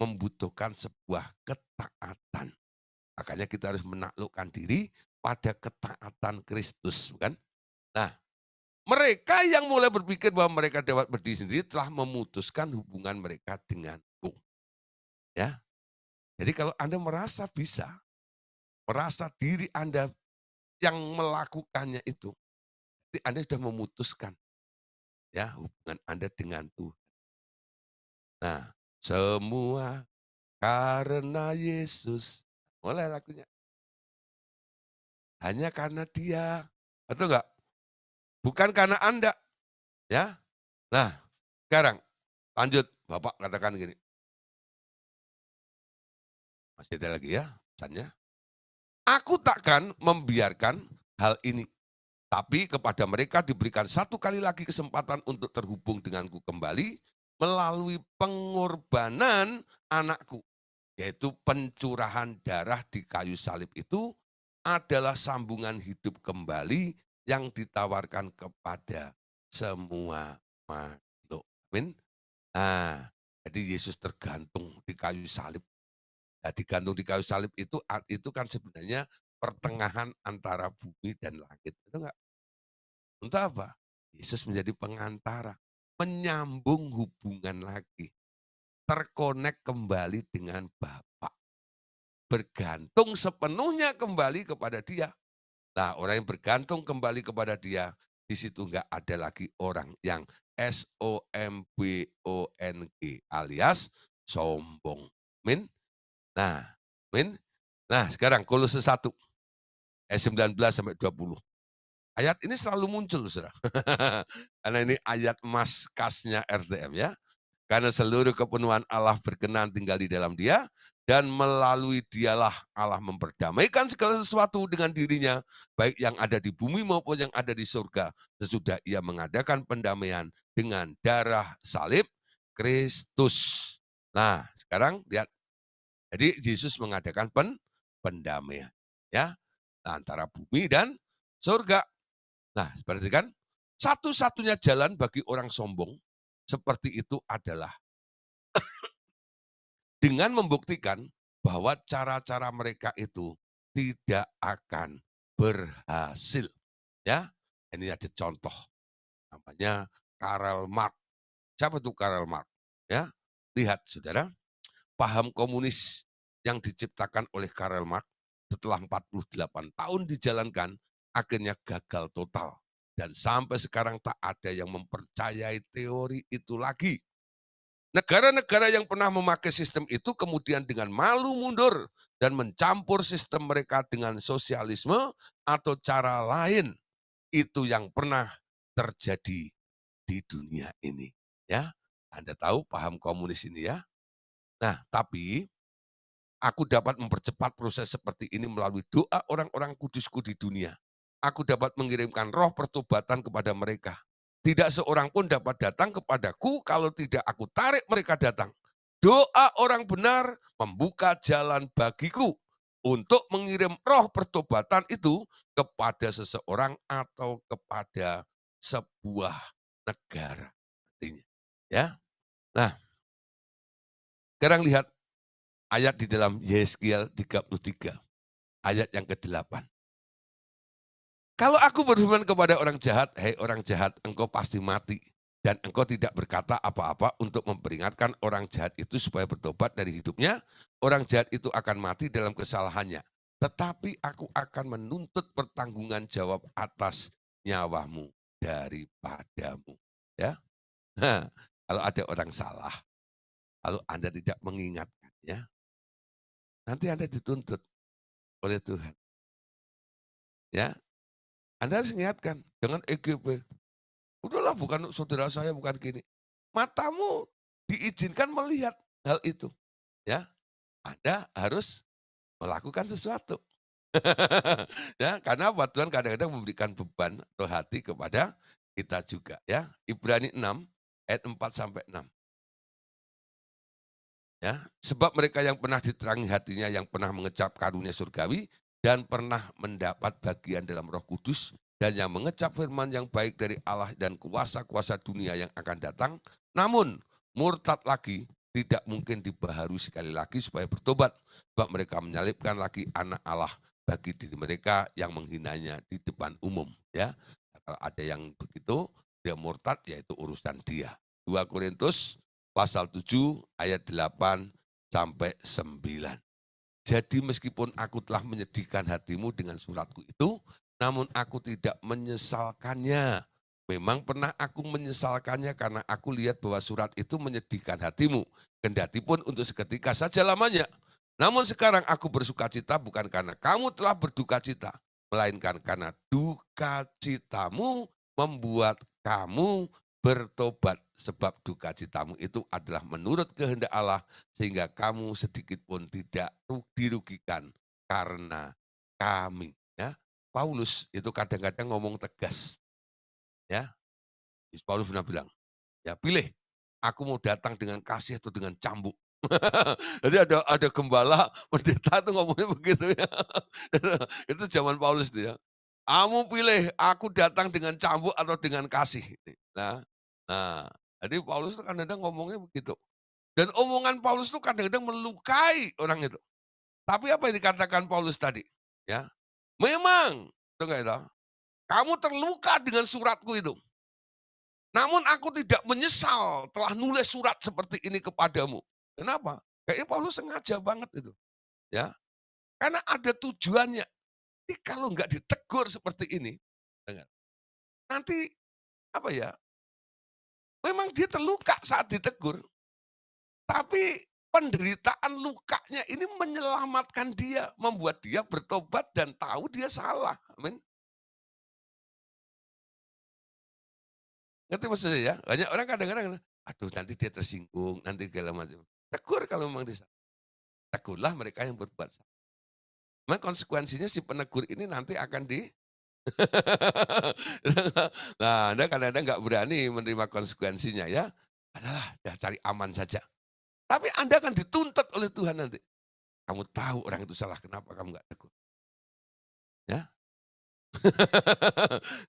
membutuhkan sebuah ketaatan. Makanya kita harus menaklukkan diri pada ketaatan Kristus, bukan? Nah, mereka yang mulai berpikir bahwa mereka dapat berdiri sendiri telah memutuskan hubungan mereka denganku. Ya, jadi kalau Anda merasa bisa, merasa diri Anda yang melakukannya itu, jadi Anda sudah memutuskan ya hubungan Anda dengan Tuhan. Nah, semua karena Yesus. Mulai lagunya. Hanya karena Dia. Betul enggak? Bukan karena Anda, ya. Nah, sekarang lanjut, Bapak katakan gini. Masih ada lagi ya pesannya. Aku takkan membiarkan hal ini, tapi kepada mereka diberikan satu kali lagi kesempatan untuk terhubung denganku kembali melalui pengorbanan anakku, yaitu pencurahan darah di kayu salib itu adalah sambungan hidup kembali yang ditawarkan kepada semua makhluk. Amin. Nah, jadi Yesus tergantung di kayu salib. Nah, digantung di kayu salib itu kan sebenarnya pertengahan antara bumi dan langit. Itu enggak? Untuk apa? Yesus menjadi pengantara, menyambung hubungan lagi, terkonek kembali dengan Bapa, bergantung sepenuhnya kembali kepada Dia. Nah, orang yang bergantung kembali kepada Dia, di situ enggak ada lagi orang yang SOMBONG alias sombong. Amin. Nah, amin. Nah, sekarang Kolose 1 ayat 19 sampai 20. Ayat ini selalu muncul, Saudara. Karena ini ayat emas khasnya RTM ya. Karena seluruh kepenuhan Allah berkenan tinggal di dalam Dia, dan melalui Dialah Allah memperdamaikan segala sesuatu dengan dirinya, baik yang ada di bumi maupun yang ada di surga, sesudah Ia mengadakan pendamaian dengan darah salib Kristus. Nah, sekarang lihat. Jadi Yesus mengadakan pendamaian ya antara bumi dan surga. Nah, seperti kan satu-satunya jalan bagi orang sombong seperti itu adalah dengan membuktikan bahwa cara-cara mereka itu tidak akan berhasil. Ya, ini ada contoh namanya Karl Marx. Siapa itu Karl Marx? Ya, lihat saudara, paham komunis yang diciptakan oleh Karl Marx setelah 48 tahun dijalankan akhirnya gagal total. Dan sampai sekarang tak ada yang mempercayai teori itu lagi. Negara-negara yang pernah memakai sistem itu kemudian dengan malu mundur dan mencampur sistem mereka dengan sosialisme atau cara lain. Itu yang pernah terjadi di dunia ini. Ya, Anda tahu paham komunis ini ya. Nah, tapi aku dapat mempercepat proses seperti ini melalui doa orang-orang kudusku di dunia. Aku dapat mengirimkan roh pertobatan kepada mereka. Tidak seorang pun dapat datang kepadaku kalau tidak aku tarik mereka datang. Doa orang benar membuka jalan bagiku untuk mengirim roh pertobatan itu kepada seseorang atau kepada sebuah negara. Artinya, ya. Nah, sekarang lihat ayat di dalam Yeskiel 33, ayat yang ke-8. Kalau aku berfirman kepada orang jahat, hei orang jahat, engkau pasti mati. dan engkau tidak berkata apa-apa untuk memperingatkan orang jahat itu supaya bertobat dari hidupnya. Orang jahat itu akan mati dalam kesalahannya. Tetapi aku akan menuntut pertanggungan jawab atas nyawamu daripadamu. Ya, nah, kalau ada orang salah, lalu Anda tidak mengingatkannya, nanti Anda dituntut oleh Tuhan. Ya, Anda harus ingatkan, jangan EGP. Udahlah, bukan saudara saya, bukan gini. Matamu diizinkan melihat hal itu. Ya, Anda harus melakukan sesuatu. Ya, karena apa? Tuhan kadang-kadang memberikan beban atau hati kepada kita juga. Ya, Ibrani 6 ayat 4 sampai 6. Ya, sebab mereka yang pernah diterangi hatinya, yang pernah mengecap karunia surgawi, dan pernah mendapat bagian dalam Roh Kudus, dan yang mengecap firman yang baik dari Allah dan kuasa-kuasa dunia yang akan datang, namun murtad lagi, tidak mungkin dibaharui sekali lagi supaya bertobat, sebab mereka menyalibkan lagi anak Allah bagi diri mereka yang menghinanya di depan umum. Ya, kalau ada yang begitu, dia murtad, yaitu urusan dia. 2 Korintus pasal 7 ayat 8 sampai 9. Jadi meskipun aku telah menyedihkan hatimu dengan suratku itu, namun aku tidak menyesalkannya. Memang pernah aku menyesalkannya karena aku lihat bahwa surat itu menyedihkan hatimu. Kendati pun untuk seketika saja lamanya. Namun sekarang aku bersuka cita bukan karena kamu telah berduka cita, melainkan karena duka citamu membuat kamu bertobat, sebab duka citamu itu adalah menurut kehendak Allah, sehingga kamu sedikit pun tidak dirugikan karena kami. Ya, Paulus itu kadang-kadang ngomong tegas. Ya, Paulus pernah bilang, ya pilih, aku mau datang dengan kasih atau dengan cambuk. Jadi ada gembala, pendeta tuh ngomongnya begitu ya. Itu zaman Paulus tuh ya. Kamu pilih, aku datang dengan cambuk atau dengan kasih. Nah, nah, jadi Paulus tuh kadang-kadang ngomongnya begitu. Dan omongan Paulus tuh kadang-kadang melukai orang itu. Tapi apa yang dikatakan Paulus tadi? Ya, memang, itu enggak itu, kamu terluka dengan suratku itu. Namun aku tidak menyesal telah nulis surat seperti ini kepadamu. Kenapa? Kayaknya Paulus sengaja banget itu. Ya, karena ada tujuannya. Jadi kalau nggak ditegur seperti ini, dengar, nanti apa ya? Memang dia terluka saat ditegur, tapi penderitaan lukanya ini menyelamatkan dia, membuat dia bertobat dan tahu dia salah. Amin. Ngerti maksudnya ya? Banyak orang kadang-kadang, aduh nanti dia tersinggung, nanti segala macam. Tegur kalau memang dia salah. Tegurlah mereka yang berbuat salah. Memang konsekuensinya si penegur ini nanti akan di nah, Anda kadang-kadang nggak berani menerima konsekuensinya ya. Adalah, ya cari aman saja. Tapi Anda akan dituntut oleh Tuhan nanti. Kamu tahu orang itu salah, kenapa kamu nggak tegur? Ya,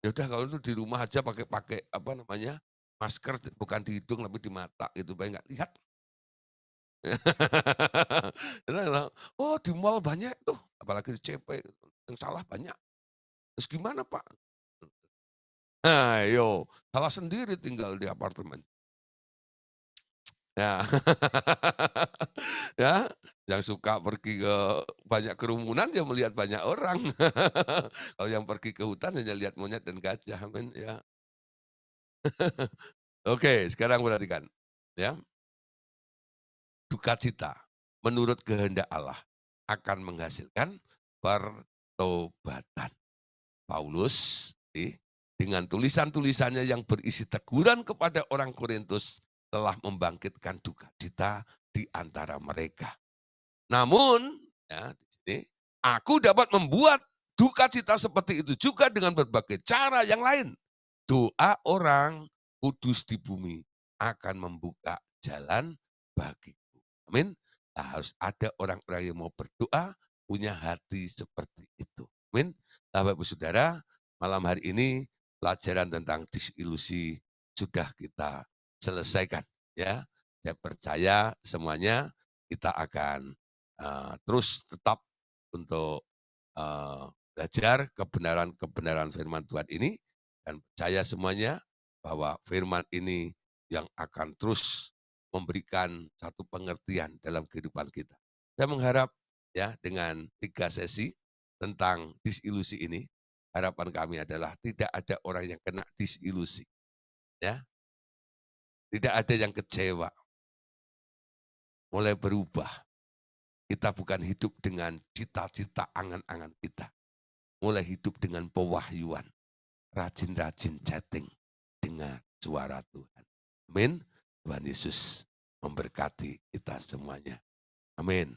ya udah kalau itu di rumah aja pakai pakai apa namanya, masker bukan di hidung tapi di mata gitu, supaya nggak lihat. Oh di mall banyak tuh, apalagi di CP, yang salah banyak. Terus gimana Pak? Nah, yo, salah sendiri tinggal di apartemen. Ya. Ya, yang suka pergi ke banyak kerumunan ya melihat banyak orang. Kalau yang pergi ke hutan hanya lihat monyet dan gajah, men, ya. Oke, sekarang perhatikan, ya. Duka cita menurut kehendak Allah akan menghasilkan pertobatan. Paulus dengan tulisan-tulisannya yang berisi teguran kepada orang Korintus telah membangkitkan duka cita di antara mereka. Namun, ya, di sini, aku dapat membuat duka cita seperti itu juga dengan berbagai cara yang lain. Doa orang kudus di bumi akan membuka jalan bagiku. Amin. Nah, harus ada orang-orang yang mau berdoa, punya hati seperti itu. Amin. Nah, Bapak Saudara, malam hari ini pelajaran tentang disilusi sudah kita selesaikan. Ya, saya percaya semuanya kita akan terus tetap untuk belajar kebenaran-kebenaran firman Tuhan ini dan percaya semuanya bahwa firman ini yang akan terus memberikan satu pengertian dalam kehidupan kita. Saya mengharap ya dengan 3 sesi tentang disilusi ini, harapan kami adalah tidak ada orang yang kena disilusi. Ya, tidak ada yang kecewa. Mulai berubah. Kita bukan hidup dengan cita-cita angan-angan kita. Mulai hidup dengan pewahyuan. Rajin-rajin chatting dengan suara Tuhan. Amin. Tuhan Yesus memberkati kita semuanya. Amin.